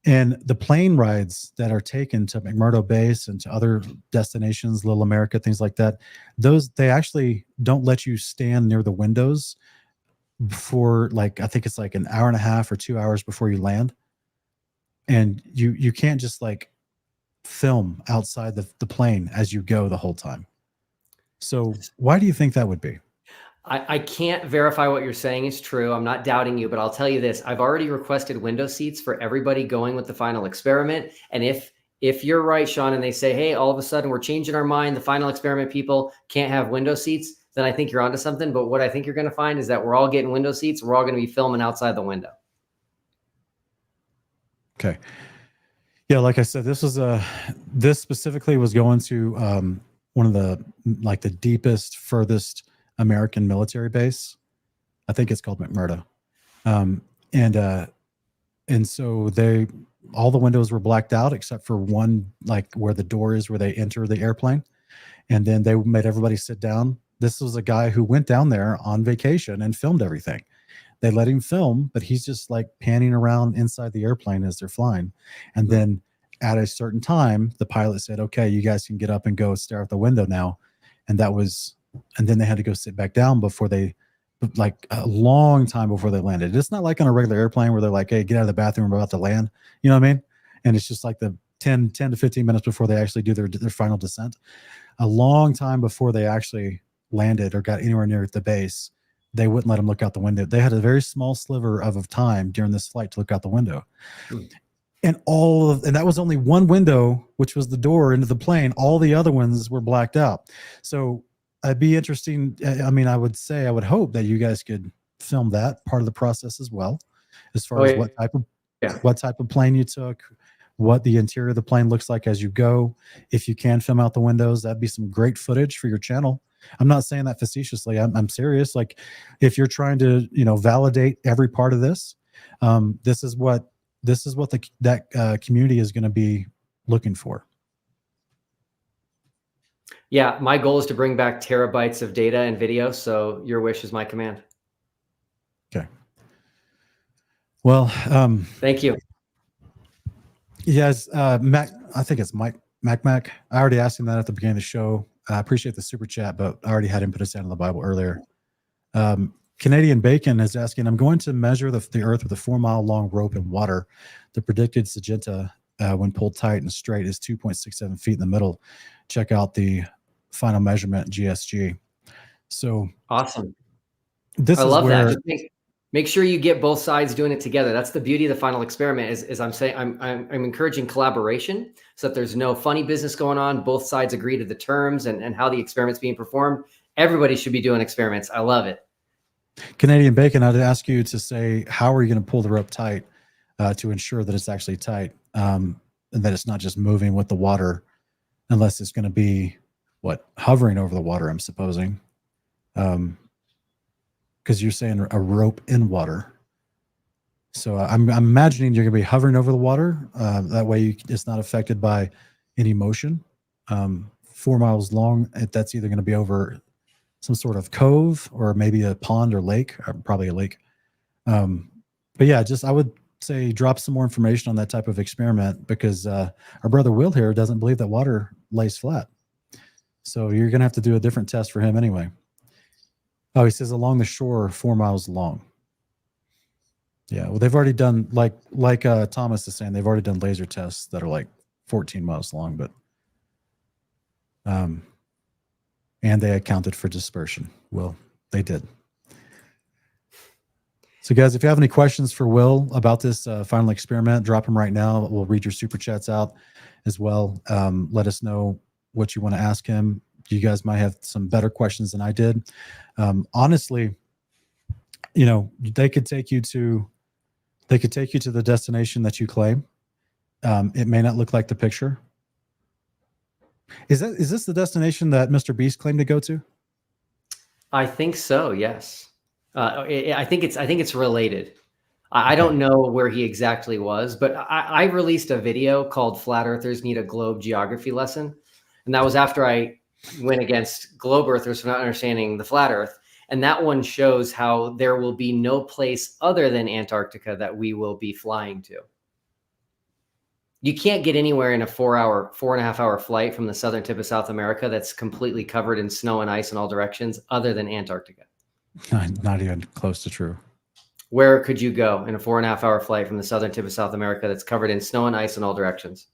And the plane rides that are taken to McMurdo Base and to other destinations, Little America, things like that, they actually don't let you stand near the windows for like, I think it's like an hour and a half or 2 hours before you land. And you can't just like film outside the plane as you go the whole time. So why do you think that would be? I can't verify what you're saying is true. I'm not doubting you, but I'll tell you this. I've already requested window seats for everybody going with the final experiment. And if you're right, Sean, and they say, hey, all of a sudden we're changing our mind, the final experiment people can't have window seats, then I think you're onto something. But what I think you're going to find is that we're all getting window seats. We're all going to be filming outside the window. Okay. Yeah, like I said, this specifically was going to one of the deepest, furthest American military base. I think it's called McMurdo. And so all the windows were blacked out except for one, like where the door is where they enter the airplane. And then they made everybody sit down. This was a guy who went down there on vacation and filmed everything. They let him film, but he's just like panning around inside the airplane as they're flying. And then at a certain time, the pilot said, okay, you guys can get up and go stare out the window now. And then they had to go sit back down like a long time before they landed. It's not like on a regular airplane where they're like, hey, get out of the bathroom, we're about to land. You know what I mean? And it's just like 10 to 15 minutes before they actually do their final descent. A long time before they actually landed or got anywhere near the base, they wouldn't let them look out the window. They had a very small sliver of time during this flight to look out the window. And that was only one window, which was the door into the plane. All the other ones were blacked out. So it'd be interesting. I mean, I would hope that you guys could film that part of the process as well, as far as what type of plane you took, what the interior of the plane looks like as you go. If you can film out the windows, that'd be some great footage for your channel. I'm not saying that facetiously. I'm serious. Like, if you're trying to, validate every part of this, this is what that community is going to be looking for. Yeah, my goal is to bring back terabytes of data and video. So your wish is my command. Okay. Well, thank you. Yes, Mac. I think it's Mac. I already asked him that at the beginning of the show. I appreciate the super chat, but I already had him put his hand on the Bible earlier. Canadian Bacon is asking, I'm going to measure the Earth with a 4-mile long rope in water. The predicted Sagenta, when pulled tight and straight, is 2.67 feet in the middle. Check out the final measurement GSG. So awesome. I love that. Just make sure you get both sides doing it together. That's the beauty of the final experiment. Is I'm saying I'm encouraging collaboration so that there's no funny business going on. Both sides agree to the terms and how the experiment's being performed. Everybody should be doing experiments. I love it. Canadian Bacon, I'd ask you to say, how are you going to pull the rope tight to ensure that it's actually tight and that it's not just moving with the water, unless it's going to be hovering over the water, I'm supposing. Because you're saying a rope in water. So I'm imagining you're going to be hovering over the water. That way it's not affected by any motion. 4 miles long, that's either going to be over some sort of cove or maybe a pond or lake, or probably a lake. But yeah, I would say drop some more information on that type of experiment, because our brother Will here doesn't believe that water lays flat. So you're going to have to do a different test for him anyway. Oh, he says along the shore, 4 miles long. Yeah, well, they've already done, like Thomas is saying, they've already done laser tests that are like 14 miles long, but and they accounted for dispersion. Well, they did. So guys, if you have any questions for Will about this final experiment, drop them right now. We'll read your super chats out as well. Let us know what you want to ask him. You guys might have some better questions than I did. Honestly, they could take you to the destination that you claim. It may not look like the picture. Is this the destination that Mr. Beast claimed to go to? I think so. Yes. I think it's related. I don't know where he exactly was, but I released a video called Flat Earthers Need a Globe Geography Lesson. And that was after I went against globe earthers for not understanding the flat Earth. And that one shows how there will be no place other than Antarctica that we will be flying to. You can't get anywhere in a 4.5 hour flight from the southern tip of South America that's completely covered in snow and ice in all directions other than Antarctica. Not even close to true. Where could you go in a 4.5 hour flight from the southern tip of South America that's covered in snow and ice in all directions?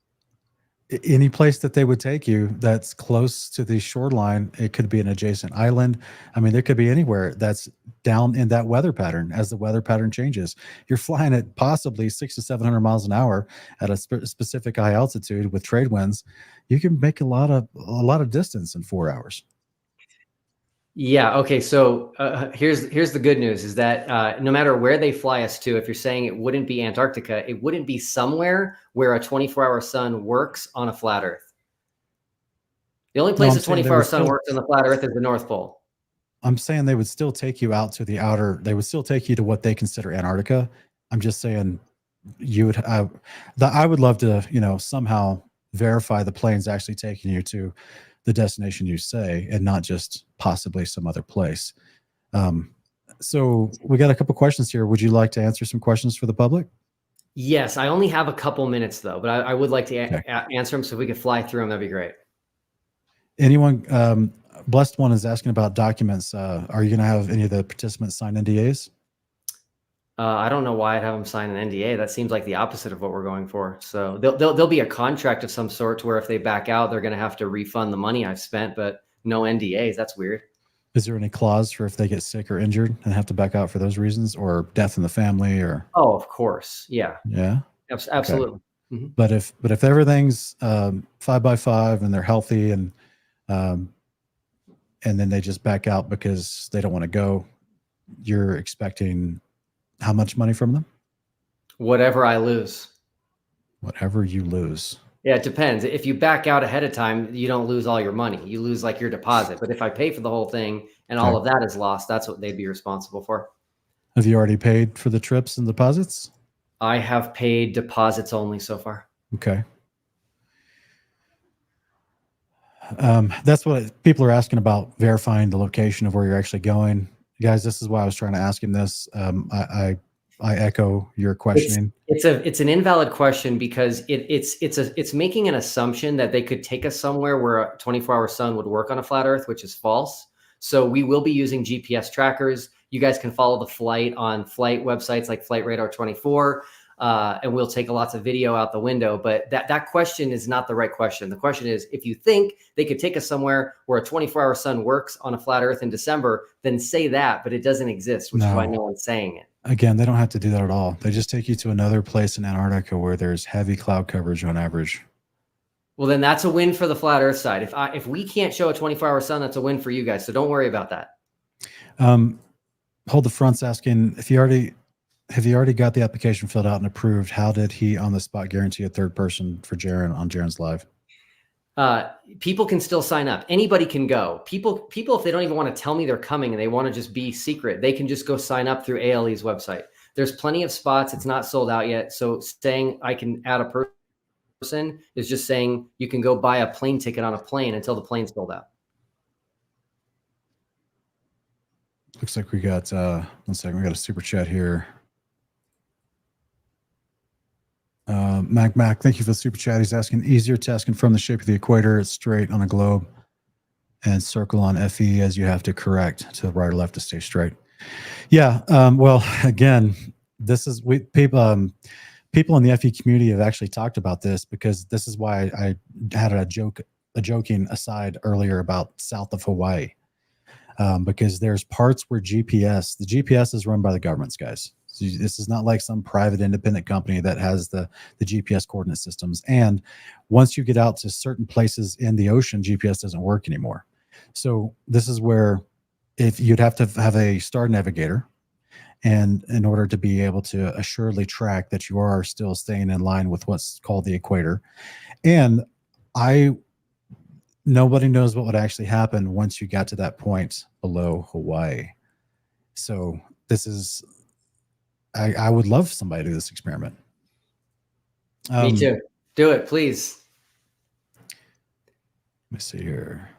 Any place that they would take you that's close to the shoreline. It could be an adjacent island. I mean, there could be anywhere that's down in that weather pattern. As the weather pattern changes, you're flying at possibly 600 to 700 miles an hour at a specific high altitude with trade winds. You can make a lot of distance in 4 hours. Yeah. Okay. So here's the good news is that no matter where they fly us to, if you're saying it wouldn't be Antarctica, it wouldn't be somewhere where a 24-hour sun works on a flat Earth. The only place a 24-hour sun works on the flat Earth is the North Pole. I'm saying they would still take you out to the outer. They would still take you to what they consider Antarctica. I'm just saying you would. I would love to, somehow verify the plane's actually taking you to the destination you say, and not just possibly some other place. So we got a couple questions here. Would you like to answer some questions for the public? Yes, I only have a couple minutes though, but I would like to answer them. So if we could fly through them, that'd be great. Anyone, Blessed One is asking about documents. Are you going to have any of the participants sign NDAs? I don't know why I'd have them sign an NDA. That seems like the opposite of what we're going for. So there'll be a contract of some sort to where if they back out, they're going to have to refund the money I've spent, but no NDAs. That's weird. Is there any clause for if they get sick or injured and have to back out for those reasons, or death in the family, or? Oh, of course. Yeah. Yeah. Absolutely. Okay. But if everything's 5x5 and they're healthy and then they just back out because they don't want to go, you're expecting how much money from them? Whatever I lose. Whatever you lose. Yeah, it depends. If you back out ahead of time, you don't lose all your money. You lose like your deposit. But if I pay for the whole thing and all of that is lost, that's what they'd be responsible for. Have you already paid for the trips and deposits? I have paid deposits only so far. Okay. That's what people are asking about, verifying the location of where you're actually going. Guys, this is why I was trying to ask him this. I echo your questioning. It's an invalid question because it's making an assumption that they could take us somewhere where a 24-hour sun would work on a flat Earth, which is false. So we will be using GPS trackers. You guys can follow the flight on flight websites like Flight Radar 24, and we'll take lots of video out the window. But that question is not the right question. The question is, if you think they could take us somewhere where a 24-hour sun works on a flat Earth in December, then say that, but it doesn't exist, which is why no one's saying it. Again, they don't have to do that at all. They just take you to another place in Antarctica where there's heavy cloud coverage on average. Well, then that's a win for the flat Earth side. If we can't show a 24-hour sun, that's a win for you guys. So don't worry about that. Hold the Front's asking, have you already got the application filled out and approved? How did he on the spot guarantee a third person for Jaron on Jaron's live? People can still sign up. Anybody can go. People, if they don't even want to tell me they're coming and they want to just be secret, they can just go sign up through ALE's website. There's plenty of spots. It's not sold out yet. So saying I can add a person is just saying you can go buy a plane ticket on a plane until the plane's sold out. Looks like we got, 1 second, we got a super chat here. Mac, thank you for the super chat. He's asking, easier to confirm the shape of the equator. It's straight on a globe and circle on FE as you have to correct to the right or left to stay straight. Yeah. Well, again, this is people in the FE community have actually talked about this, because this is why I had a joking aside earlier about south of Hawaii, because there's parts where the GPS is run by the governments, guys. So this is not like some private independent company that has the GPS coordinate systems. And once you get out to certain places in the ocean, GPS doesn't work anymore. So this is where if you'd have to have a star navigator, and in order to be able to assuredly track that you are still staying in line with what's called the equator. And nobody knows what would actually happen once you got to that point below Hawaii. So this is, I would love somebody to do this experiment. Me too. Do it, please. Let me see here.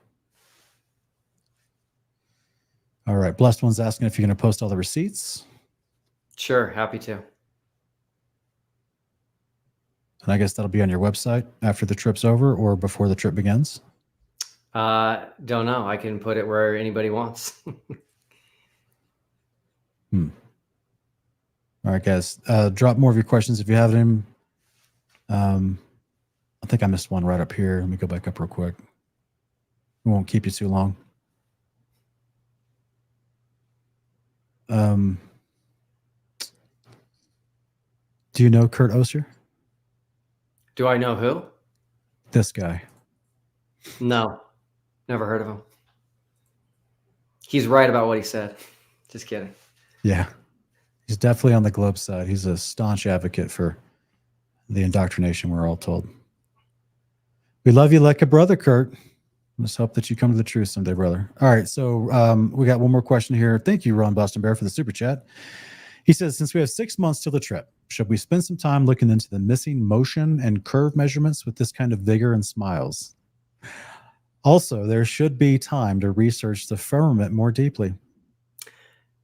All right. Blessed One's asking if you're going to post all the receipts. Sure. Happy to. And I guess that'll be on your website after the trip's over or before the trip begins. Don't know. I can put it where anybody wants. All right, guys. Drop more of your questions if you have them. I think I missed one right up here. Let me go back up real quick. We won't keep you too long. Do you know Kurt Oster? Do I know who? This guy. No, never heard of him. He's right about what he said. Just kidding. Yeah. He's definitely on the globe side. He's a staunch advocate for the indoctrination, we're all told. We love you like a brother, Kurt. Let's hope that you come to the truth someday, brother. All right, so we got one more question here. Thank you, Ron Boston Bear, for the super chat. He says, since we have 6 months till the trip, should we spend some time looking into the missing motion and curve measurements with this kind of vigor and smiles? Also, there should be time to research the firmament more deeply.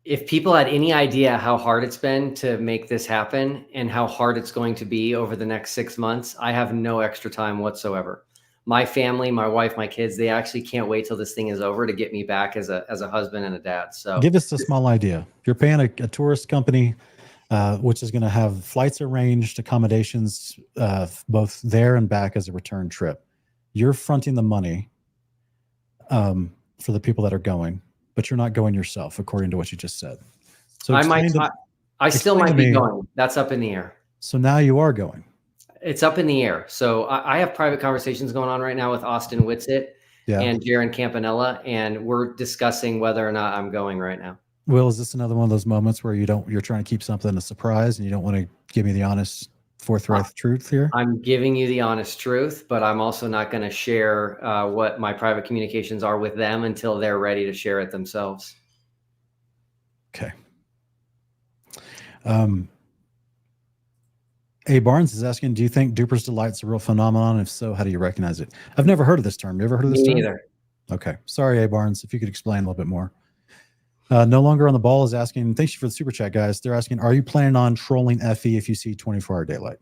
If people had any idea how hard it's been to make this happen and how hard it's going to be over the next 6 months, I have no extra time whatsoever. My family, my wife, my kids, they actually can't wait till this thing is over to get me back as a husband and a dad. So give us a small idea. If you're paying a tourist company which is going to have flights arranged, accommodations, both there and back as a return trip. You're fronting the money for the people that are going, but you're not going yourself, according to what you just said. So I still might be going. That's up in the air. So now you are going. It's up in the air. So I have private conversations going on right now with Austin Whitsitt and Jaron Campanella, and we're discussing whether or not I'm going right now. Will, is this another one of those moments where you're trying to keep something a surprise and you don't want to give me the honest, forthright truth here? I'm giving you the honest truth, but I'm also not going to share what my private communications are with them until they're ready to share it themselves. Okay. A. Barnes is asking, do you think Duper's Delight's a real phenomenon? If so, how do you recognize it? I've never heard of this term. You ever heard of this term? Me neither. Okay. Sorry, A. Barnes, if you could explain a little bit more. No Longer on the Ball is asking, thanks for the super chat, guys. They're asking, are you planning on trolling FE if you see 24-hour daylight?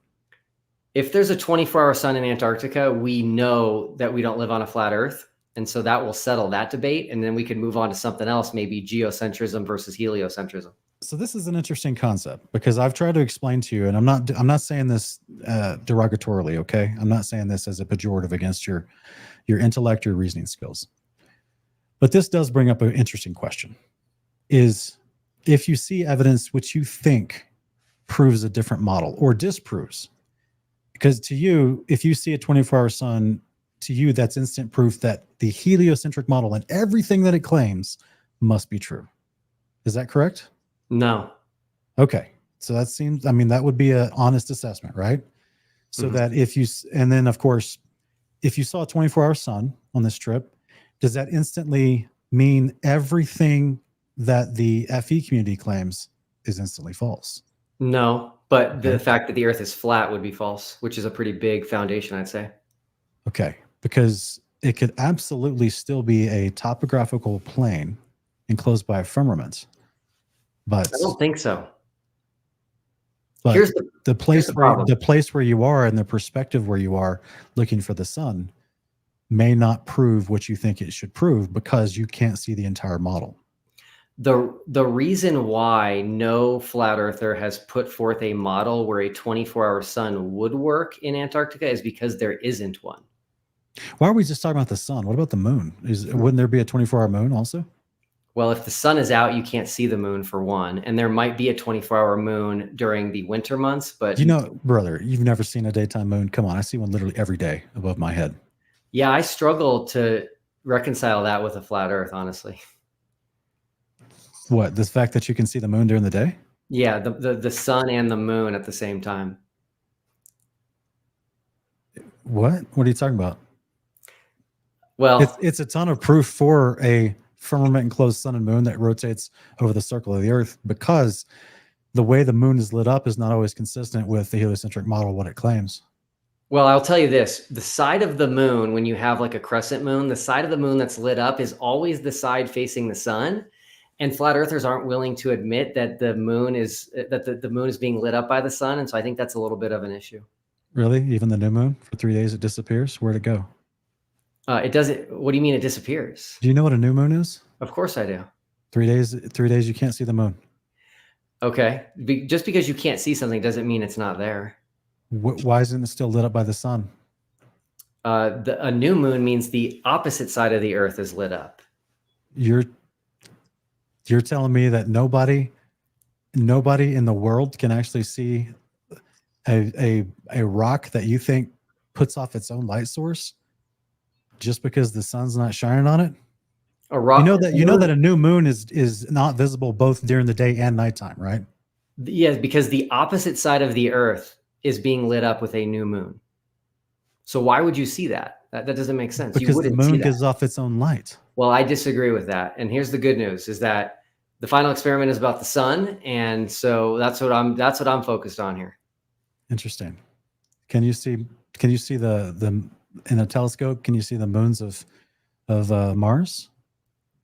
If there's a 24-hour sun in Antarctica, we know that we don't live on a flat Earth. And so that will settle that debate. And then we can move on to something else, maybe geocentrism versus heliocentrism. So this is an interesting concept because I've tried to explain to you, and I'm not saying this derogatorily, okay? I'm not saying this as a pejorative against your intellect, your reasoning skills. But this does bring up an interesting question. Is if you see evidence which you think proves a different model or disproves, because to you, if you see a 24-hour sun, to you, that's instant proof that the heliocentric model and everything that it claims must be true. Is that correct? No. Okay. So that seems, I mean, that would be an honest assessment, right? So that if you, and then of course, if you saw a 24-hour sun on this trip, does that instantly mean everything that the FE community claims is instantly false? No, but the fact that the Earth is flat would be false, which is a pretty big foundation, I'd say. Okay. Because it could absolutely still be a topographical plane enclosed by a firmament. But I don't think so. But here's the place where you are and the perspective where you are looking for the sun may not prove what you think it should prove because you can't see the entire model. The reason why no flat earther has put forth a model where a 24-hour sun would work in Antarctica is because there isn't one. Why are we just talking about the sun? What about the moon? Wouldn't there be a 24-hour moon also? Well, if the sun is out, you can't see the moon for one. And there might be a 24-hour moon during the winter months, but... You know, brother, you've never seen a daytime moon. Come on, I see one literally every day above my head. Yeah, I struggle to reconcile that with a flat earth, honestly. What, the fact that you can see the moon during the day? Yeah, the sun and the moon at the same time. What? What are you talking about? Well, it's a ton of proof for a firmament enclosed sun and moon that rotates over the circle of the earth, because the way the moon is lit up is not always consistent with the heliocentric model, what it claims. Well, I'll tell you this, the side of the moon, when you have like a crescent moon, the side of the moon that's lit up is always the side facing the sun. And flat earthers aren't willing to admit that the moon is the moon is being lit up by the sun. And so I think that's a little bit of an issue. Really? Even the new moon for 3 days, it disappears? Where'd it go? It doesn't. What do you mean it disappears? Do you know what a new moon is? Of course I do. 3 days, 3 days you can't see the moon. Okay. Just because you can't see something doesn't mean it's not there. Why isn't it still lit up by the sun? A new moon means the opposite side of the earth is lit up. You're telling me that nobody in the world can actually see a rock that you think puts off its own light source just because the sun's not shining on it? A rock. You know that a new moon is not visible both during the day and nighttime, right? Yes, because the opposite side of the earth is being lit up with a new moon. So why would you see that? That doesn't make sense. Because the moon gives off its own light. Well, I disagree with that. And here's the good news is that the final experiment is about the sun. And so that's what I'm focused on here. Interesting. Can you see the in a telescope, can you see the moons of Mars?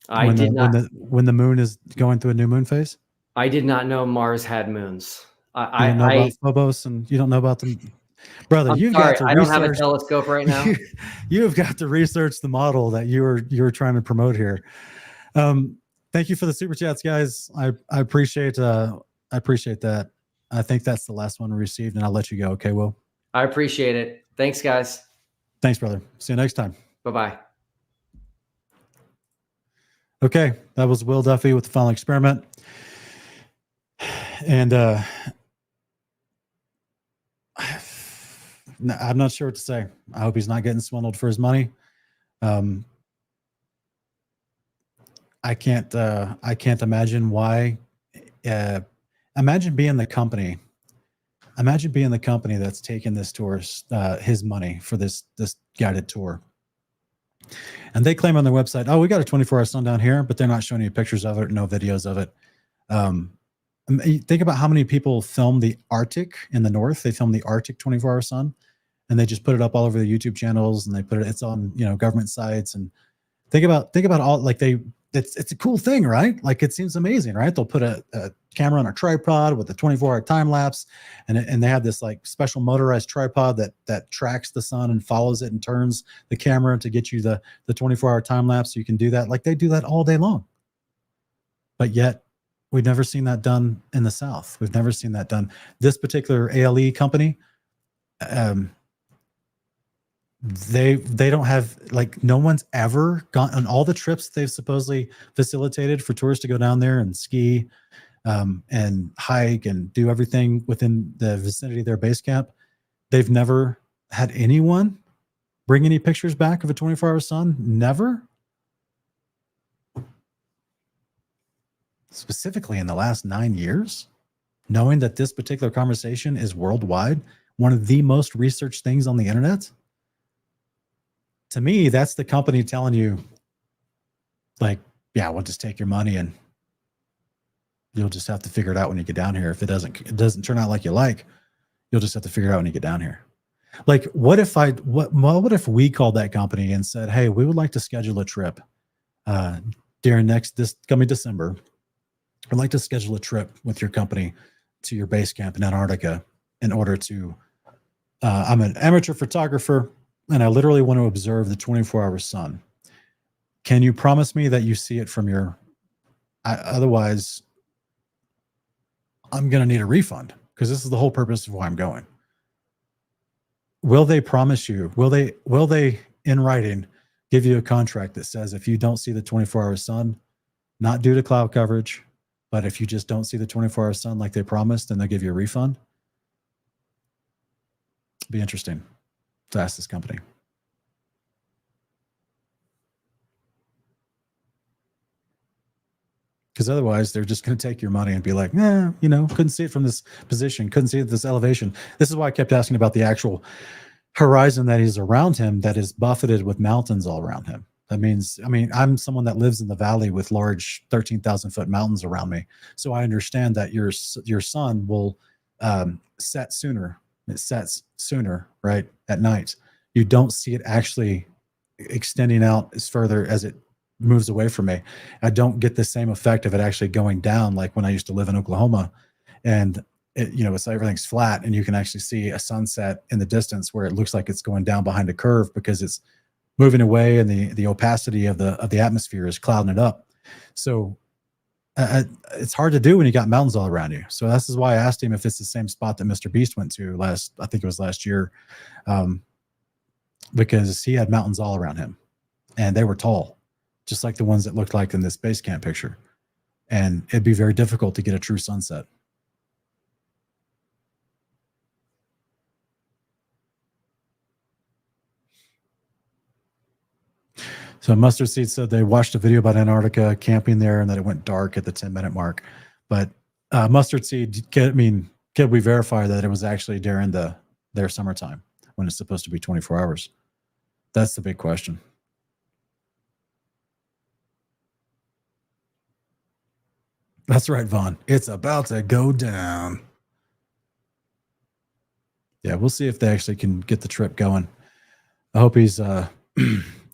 When the moon is going through a new moon phase? I did not know Mars had moons. I know about Phobos, and you don't know about them, brother. I don't have a telescope right now. You've got to research the model that you were trying to promote here. Thank you for the super chats, guys. I appreciate that. I think that's the last one we received, and I'll let you go. Okay, Will? I appreciate it. Thanks, guys. Thanks, brother. See you next time. Bye-bye. Okay, that was Will Duffy with the final experiment. And I'm not sure what to say. I hope he's not getting swindled for his money. I can't imagine why. Imagine being the company. Imagine being the company that's taken this tour, his money for this guided tour. And they claim on their website, oh, we got a 24-hour sun down here, but they're not showing you pictures of it, no videos of it. Think about how many people film the Arctic in the north. They film the Arctic 24-hour sun, and they just put it up all over the YouTube channels, and they put it. It's on government sites. And think about all like it's a cool thing, right? Like it seems amazing, right? They'll put a camera on a tripod with a 24-hour time lapse, and they have this like special motorized tripod that tracks the sun and follows it and turns the camera to get you the 24-hour time lapse. So you can do that. Like they do that all day long. But yet we've never seen that done in the South. We've never seen that done. This particular ALE company, they don't have, like, no one's ever gone on all the trips they've supposedly facilitated for tourists to go down there and ski and hike and do everything within the vicinity of their base camp. They've never had anyone bring any pictures back of a 24-hour sun. Never. Specifically in the last 9 years, knowing that this particular conversation is worldwide, one of the most researched things on the internet. To me, that's the company telling you, like, yeah, we'll just take your money and you'll just have to figure it out when you get down here. If it doesn't turn out like you like, you'll just have to figure it out when you get down here. Like, what if we called that company and said, hey, we would like to schedule a trip during this coming December. I'd like to schedule a trip with your company to your base camp in Antarctica in order to, I'm an amateur photographer and I literally want to observe the 24-hour sun. Can you promise me that you see it from your, otherwise I'm going to need a refund, because this is the whole purpose of why I'm going. Will they promise you, will they in writing give you a contract that says if you don't see the 24-hour sun, not due to cloud coverage, but if you just don't see the 24-hour sun like they promised, then they'll give you a refund? It'd be interesting to ask this company. Because otherwise they're just going to take your money and be like, nah, couldn't see it from this position, couldn't see it at this elevation. This is why I kept asking about the actual horizon that is around him, that is buffeted with mountains all around him. That means, I'm someone that lives in the valley with large 13,000-foot mountains around me. So I understand that your sun will set sooner. It sets sooner, right, at night. You don't see it actually extending out as further as it moves away from me. I don't get the same effect of it actually going down like when I used to live in Oklahoma, and it's everything's flat and you can actually see a sunset in the distance where it looks like it's going down behind a curve because it's moving away and the opacity of the atmosphere is clouding it up. So it's hard to do when you got mountains all around you. So this is why I asked him if it's the same spot that Mr. Beast went to I think it was last year, because he had mountains all around him and they were tall, just like the ones that looked like in this base camp picture. And it'd be very difficult to get a true sunset. So Mustard Seed said they watched a video about Antarctica camping there and that it went dark at the 10-minute mark. But Mustard Seed, can we verify that it was actually during their summertime when it's supposed to be 24 hours? That's the big question. That's right, Vaughn. It's about to go down. Yeah, we'll see if they actually can get the trip going. I hope he's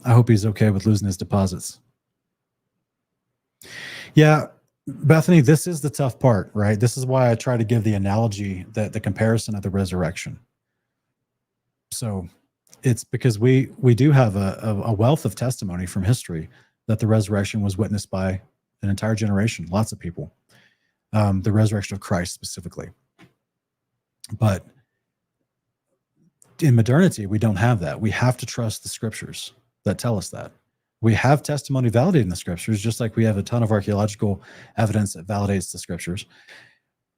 I hope he's okay with losing his deposits. Yeah, Bethany, this is the tough part, right? This is why I try to give the analogy, the comparison of the resurrection. So it's because we do have a wealth of testimony from history that the resurrection was witnessed by an entire generation, lots of people. The resurrection of Christ specifically. But in modernity, we don't have that. We have to trust the scriptures that tell us that. We have testimony validating the scriptures, just like we have a ton of archaeological evidence that validates the scriptures.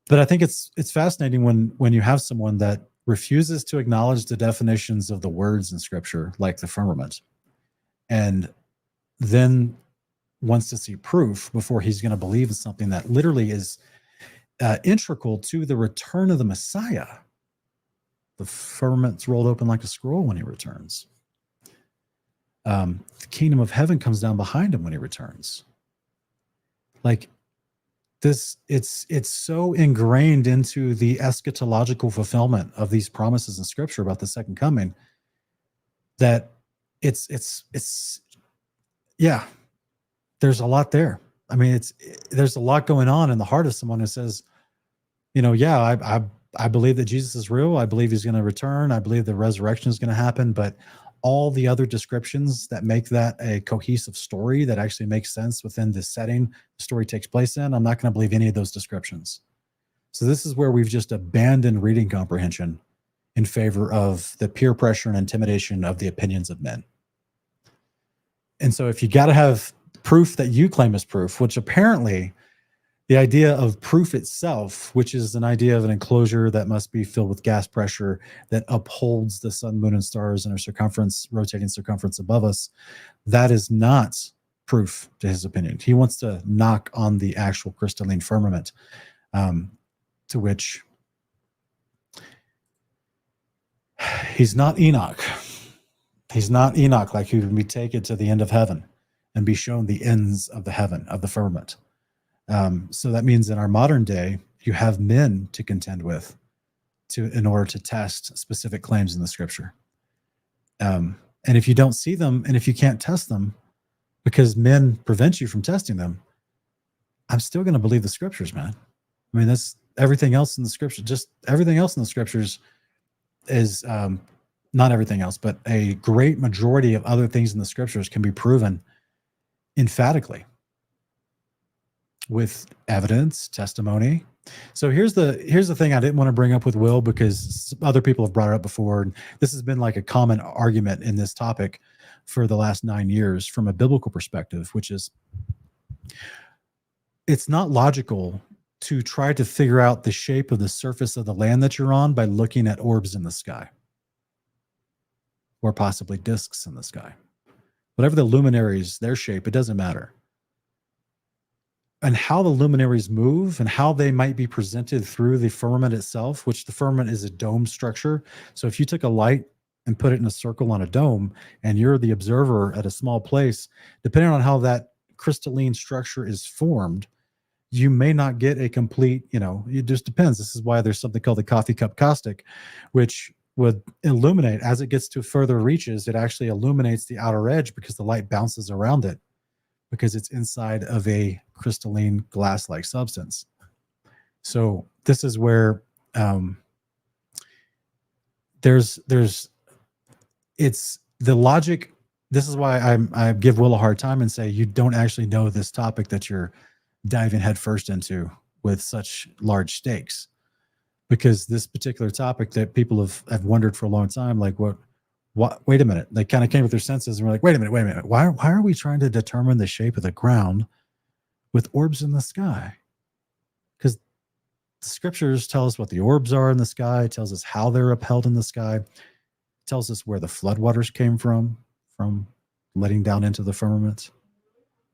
But I think it's fascinating when you have someone that refuses to acknowledge the definitions of the words in scripture, like the firmament, and then wants to see proof before he's going to believe in something that literally is integral to the return of the Messiah. The firmament's rolled open like a scroll when he returns. The kingdom of heaven comes down behind him when he returns. Like this, it's so ingrained into the eschatological fulfillment of these promises in scripture about the second coming that it's yeah, there's a lot there. I mean, there's a lot going on in the heart of someone who says, yeah, I believe that Jesus is real. I believe he's going to return. I believe the resurrection is going to happen. But all the other descriptions that make that a cohesive story that actually makes sense within the setting the story takes place in, I'm not going to believe any of those descriptions. So this is where we've just abandoned reading comprehension in favor of the peer pressure and intimidation of the opinions of men. And so if you got to have proof that you claim is proof, which apparently the idea of proof itself, which is an idea of an enclosure that must be filled with gas pressure that upholds the sun, moon, and stars in a circumference, rotating circumference above us, that is not proof to his opinion. He wants to knock on the actual crystalline firmament, to which he's not Enoch. He's not Enoch, like he would be taken to the end of heaven and be shown the ends of the heaven, of the firmament. So that means in our modern day, you have men to contend with in order to test specific claims in the scripture. And if you don't see them, and if you can't test them because men prevent you from testing them, I'm still going to believe the scriptures, man. I mean, that's everything else in the scripture. Just everything else in the scriptures is not everything else, but a great majority of other things in the scriptures can be proven emphatically with evidence, testimony. So here's the thing I didn't want to bring up with Will, because other people have brought it up before. And this has been like a common argument in this topic for the last 9 years from a biblical perspective, which is it's not logical to try to figure out the shape of the surface of the land that you're on by looking at orbs in the sky or possibly discs in the sky. Whatever the luminaries, their shape, it doesn't matter. And how the luminaries move and how they might be presented through the firmament itself, which the firmament is a dome structure. So if you took a light and put it in a circle on a dome and you're the observer at a small place, depending on how that crystalline structure is formed, you may not get a complete, it just depends. This is why there's something called the coffee cup caustic, which would illuminate as it gets to further reaches. It actually illuminates the outer edge because the light bounces around it, because it's inside of a crystalline glass-like substance. So this is where it's the logic. This is why I give Will a hard time and say you don't actually know this topic that you're diving headfirst into with such large stakes, because this particular topic that people have wondered for a long time, like what, wait a minute, they kind of came with their senses and were like, wait a minute. Why are we trying to determine the shape of the ground with orbs in the sky? Because the scriptures tell us what the orbs are in the sky, tells us how they're upheld in the sky, tells us where the floodwaters came from letting down into the firmament.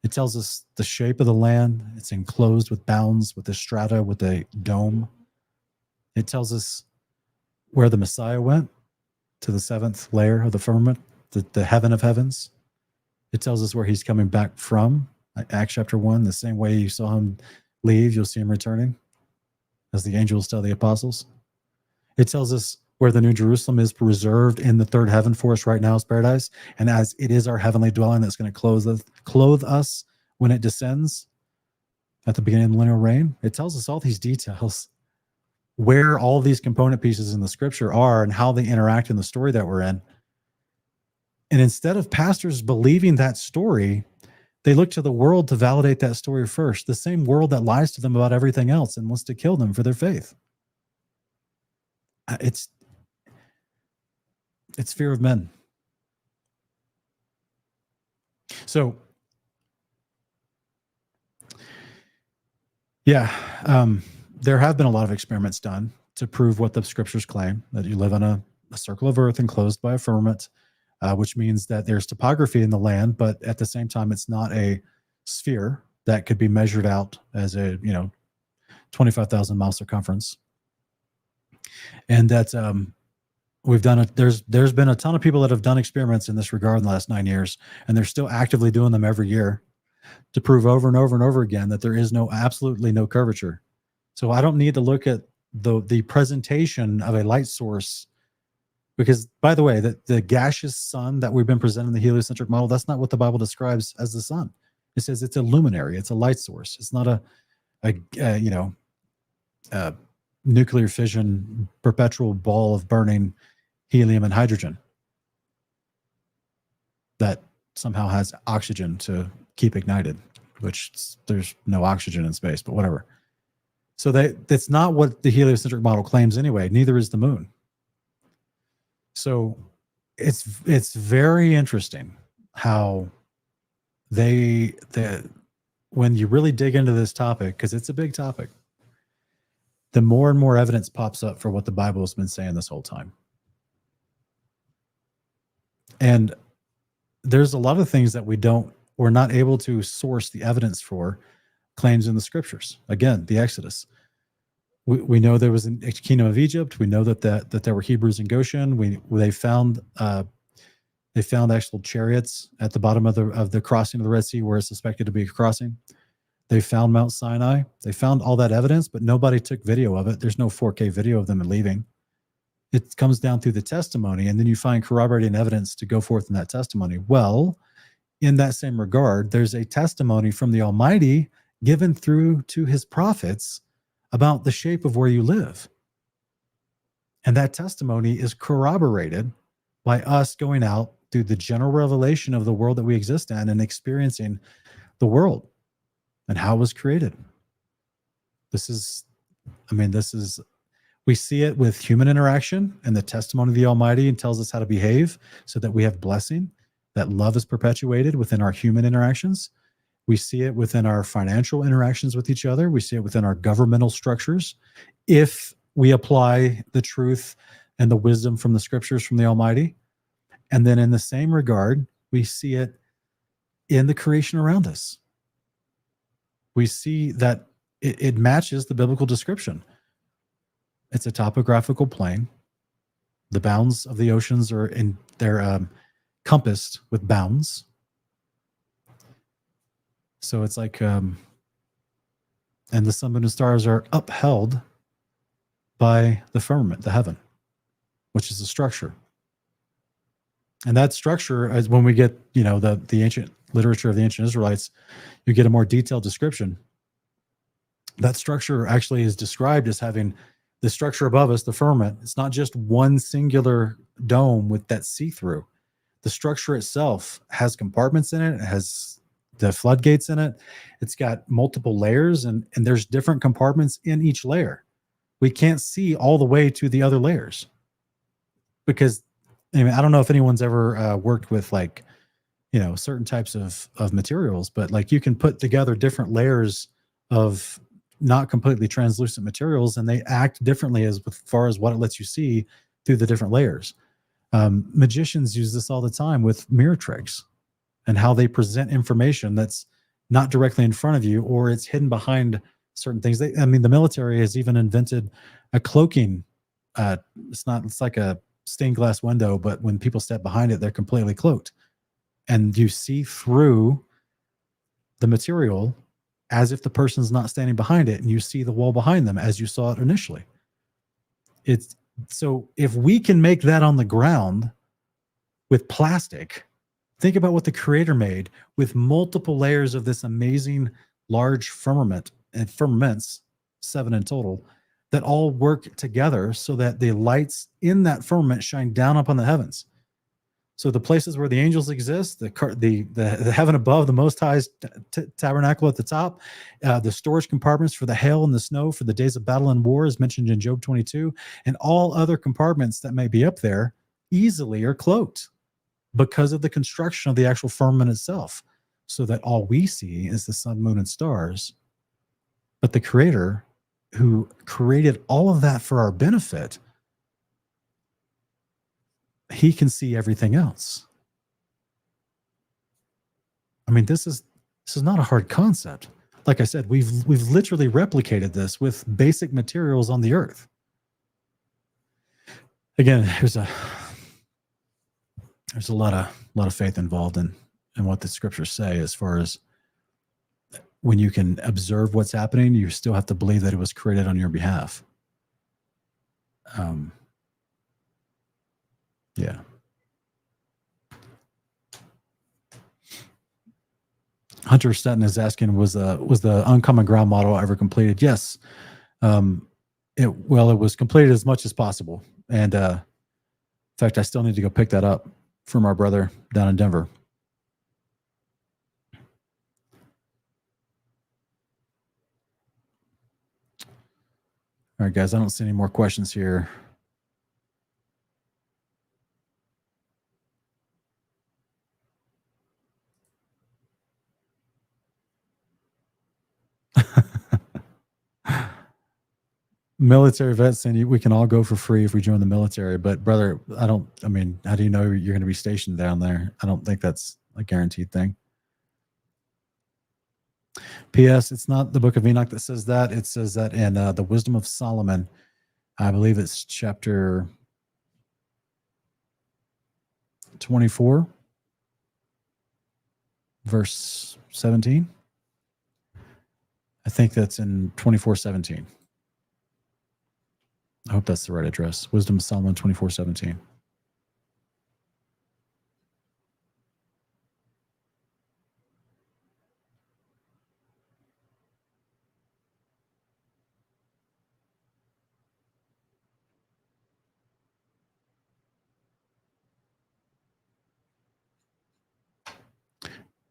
It tells us the shape of the land. It's enclosed with bounds, with a strata, with a dome. It tells us where the Messiah went, to the seventh layer of the firmament, the heaven of heavens. It tells us where he's coming back from. Acts chapter 1, the same way you saw him leave, you'll see him returning, as the angels tell the apostles. It tells us where the New Jerusalem is reserved in the third heaven for us right now as paradise, and as it is our heavenly dwelling that's going to clothe us when it descends at the beginning of the millennial reign. It tells us all these details, where all these component pieces in the scripture are and how they interact in the story that we're in. And instead of pastors believing that story, they look to the world to validate that story first, the same world that lies to them about everything else and wants to kill them for their faith. it's fear of men. So, yeah, there have been a lot of experiments done to prove what the scriptures claim, that you live on a circle of earth enclosed by a firmament, which means that there's topography in the land, but at the same time, it's not a sphere that could be measured out as a 25,000 mile circumference. And that we've done it. There's been a ton of people that have done experiments in this regard in the last 9 years, and they're still actively doing them every year to prove over and over and over again that there is absolutely no curvature. So I don't need to look at the presentation of a light source, because, by the way, the gaseous sun that we've been presenting in the heliocentric model, that's not what the Bible describes as the sun. It says it's a luminary, it's a light source. It's not a nuclear fission perpetual ball of burning helium and hydrogen that somehow has oxygen to keep ignited, which there's no oxygen in space, but whatever. So that's not what the heliocentric model claims anyway. Neither is the moon. So it's very interesting how when you really dig into this topic, because it's a big topic, the more and more evidence pops up for what the Bible has been saying this whole time. And there's a lot of things that we're not able to source the evidence for claims in the scriptures. Again, the Exodus. We know there was a kingdom of Egypt. We know that there were Hebrews in Goshen. They found actual chariots at the bottom of the crossing of the Red Sea, where it's suspected to be a crossing. They found Mount Sinai. They found all that evidence, but nobody took video of it. There's no 4K video of them leaving. It comes down through the testimony, and then you find corroborating evidence to go forth in that testimony. Well, in that same regard, there's a testimony from the Almighty given through to his prophets about the shape of where you live. And that testimony is corroborated by us going out through the general revelation of the world that we exist in and experiencing the world and how it was created. We see it with human interaction and the testimony of the Almighty, and tells us how to behave so that we have blessing, that love is perpetuated within our human interactions. We see it within our financial interactions with each other. We see it within our governmental structures. If we apply the truth and the wisdom from the scriptures from the Almighty. And then in the same regard, we see it in the creation around us. We see that it matches the biblical description. It's a topographical plane. The bounds of the oceans they're compassed with bounds. So it's like, and the sun, moon, and stars are upheld by the firmament, the heaven, which is a structure. And that structure, as when we get, the ancient literature of the ancient Israelites, you get a more detailed description. That structure actually is described as having the structure above us, the firmament. It's not just one singular dome with that see-through. The structure itself has compartments in it. It has the floodgates in it. It's got multiple layers, and there's different compartments in each layer. We can't see all the way to the other layers because, I don't know if anyone's ever worked with certain types of materials, but you can put together different layers of not completely translucent materials, and they act differently as far as what it lets you see through the different layers. Magicians use this all the time with mirror tricks and how they present information that's not directly in front of you, or it's hidden behind certain things. The military has even invented a cloaking. It's like a stained glass window, but when people step behind it, they're completely cloaked. And you see through the material as if the person's not standing behind it, and you see the wall behind them as you saw it initially. So if we can make that on the ground with plastic, think about what the Creator made with multiple layers of this amazing large firmament, and firmaments, 7 in total, that all work together so that the lights in that firmament shine down upon the heavens. So the places where the angels exist, the heaven above, the Most High's tabernacle at the top, the storage compartments for the hail and the snow for the days of battle and war, as mentioned in Job 22, and all other compartments that may be up there easily are cloaked because of the construction of the actual firmament itself, so that all we see is the sun, moon, and stars. But the Creator, who created all of that for our benefit, he can see everything else. I mean, this is not a hard concept. Like I said, we've literally replicated this with basic materials on the earth. Again, there's a lot of faith involved in what the scriptures say, as far as when you can observe what's happening, you still have to believe that it was created on your behalf. Yeah. Hunter Stetton is asking, was the Uncommon Ground model ever completed? Yes. It was completed as much as possible. And in fact, I still need to go pick that up from our brother down in Denver. All right, guys, I don't see any more questions here. Military vets saying we can all go for free if we join the military. But brother, how do you know you're going to be stationed down there? I don't think that's a guaranteed thing. P.S. It's not the book of Enoch that says that. It says that in the Wisdom of Solomon. I believe it's chapter 24, verse 17. I think that's in 24:17. I hope that's the right address. Wisdom of Solomon 24:17.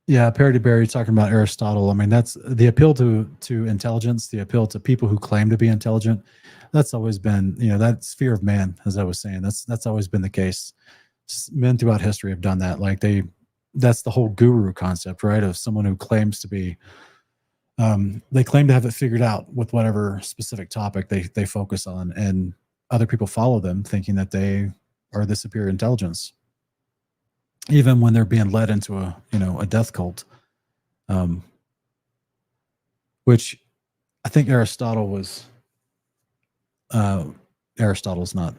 Yeah, Parody Barry talking about Aristotle. I mean, that's the appeal to intelligence, the appeal to people who claim to be intelligent. That's always been, that sphere of man, as I was saying. That's always been the case. Men throughout history have done that. Like that's the whole guru concept, right? Of someone who claims to be, they claim to have it figured out with whatever specific topic they focus on, and other people follow them, thinking that they are the superior intelligence, even when they're being led into a death cult, which I think Aristotle was. Aristotle's not.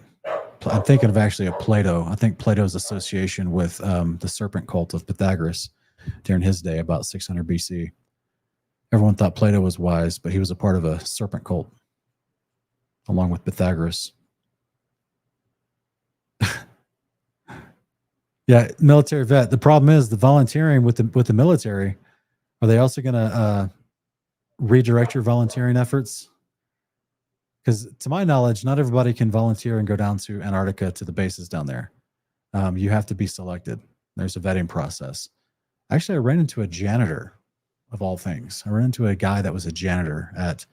I'm thinking of actually a Plato. I think Plato's association with the serpent cult of Pythagoras during his day, about 600 BC. Everyone thought Plato was wise, but he was a part of a serpent cult, along with Pythagoras. Yeah, military vet. The problem is the volunteering with the military. Are they also going to redirect your volunteering efforts? Because to my knowledge, not everybody can volunteer and go down to Antarctica to the bases down there. You have to be selected. There's a vetting process. Actually, I ran into a janitor, of all things. I ran into a guy that was a janitor at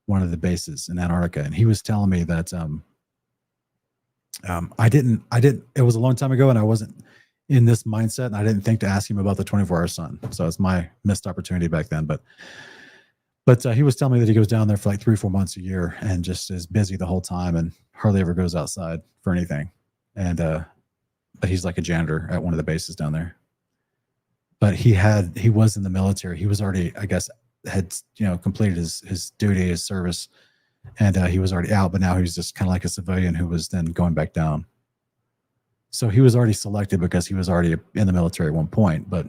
one of the bases in Antarctica, and he was telling me that I didn't. It was a long time ago, and I wasn't in this mindset, and I didn't think to ask him about the 24-hour sun. So it's my missed opportunity back then. But he was telling me that he goes down there for like 3 or 4 months a year and just is busy the whole time and hardly ever goes outside for anything. And but he's like a janitor at one of the bases down there. But he was in the military. He was already, I guess, had completed his duty, his service, and he was already out. But now he's just kind of like a civilian who was then going back down. So he was already selected because he was already in the military at one point. But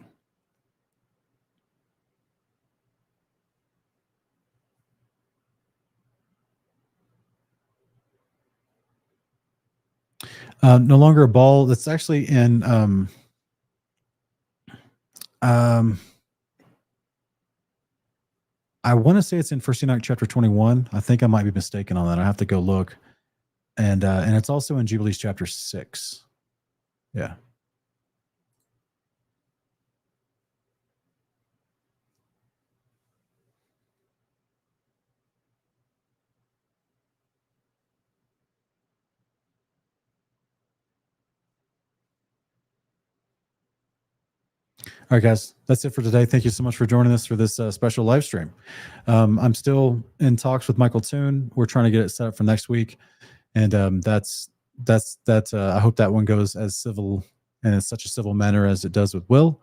no longer a ball. That's actually in I want to say it's in 1 Enoch chapter 21. I think I might be mistaken on that. I have to go look. And it's also in Jubilees chapter 6. Yeah. All right, guys, that's it for today. Thank you so much for joining us for this special live stream. I'm still in talks with Michael Toon. We're trying to get it set up for next week, and that's I hope that one goes as civil and in such a civil manner as it does with Will.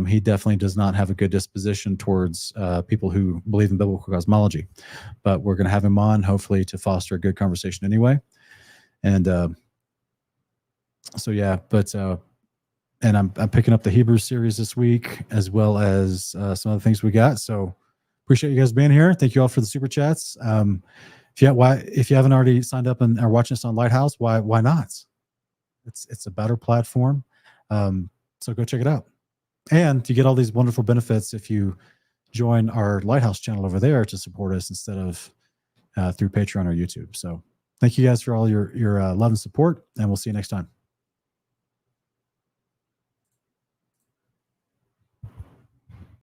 He definitely does not have a good disposition towards people who believe in biblical cosmology, but we're going to have him on hopefully to foster a good conversation anyway. And so yeah, but. And I'm picking up the Hebrew series this week, as well as some other things we got. So appreciate you guys being here. Thank you all for the super chats. If you haven't already signed up and are watching us on Lighthouse, why not? It's a better platform. So go check it out. And you get all these wonderful benefits if you join our Lighthouse channel over there to support us instead of through Patreon or YouTube. So thank you guys for all your love and support, and we'll see you next time.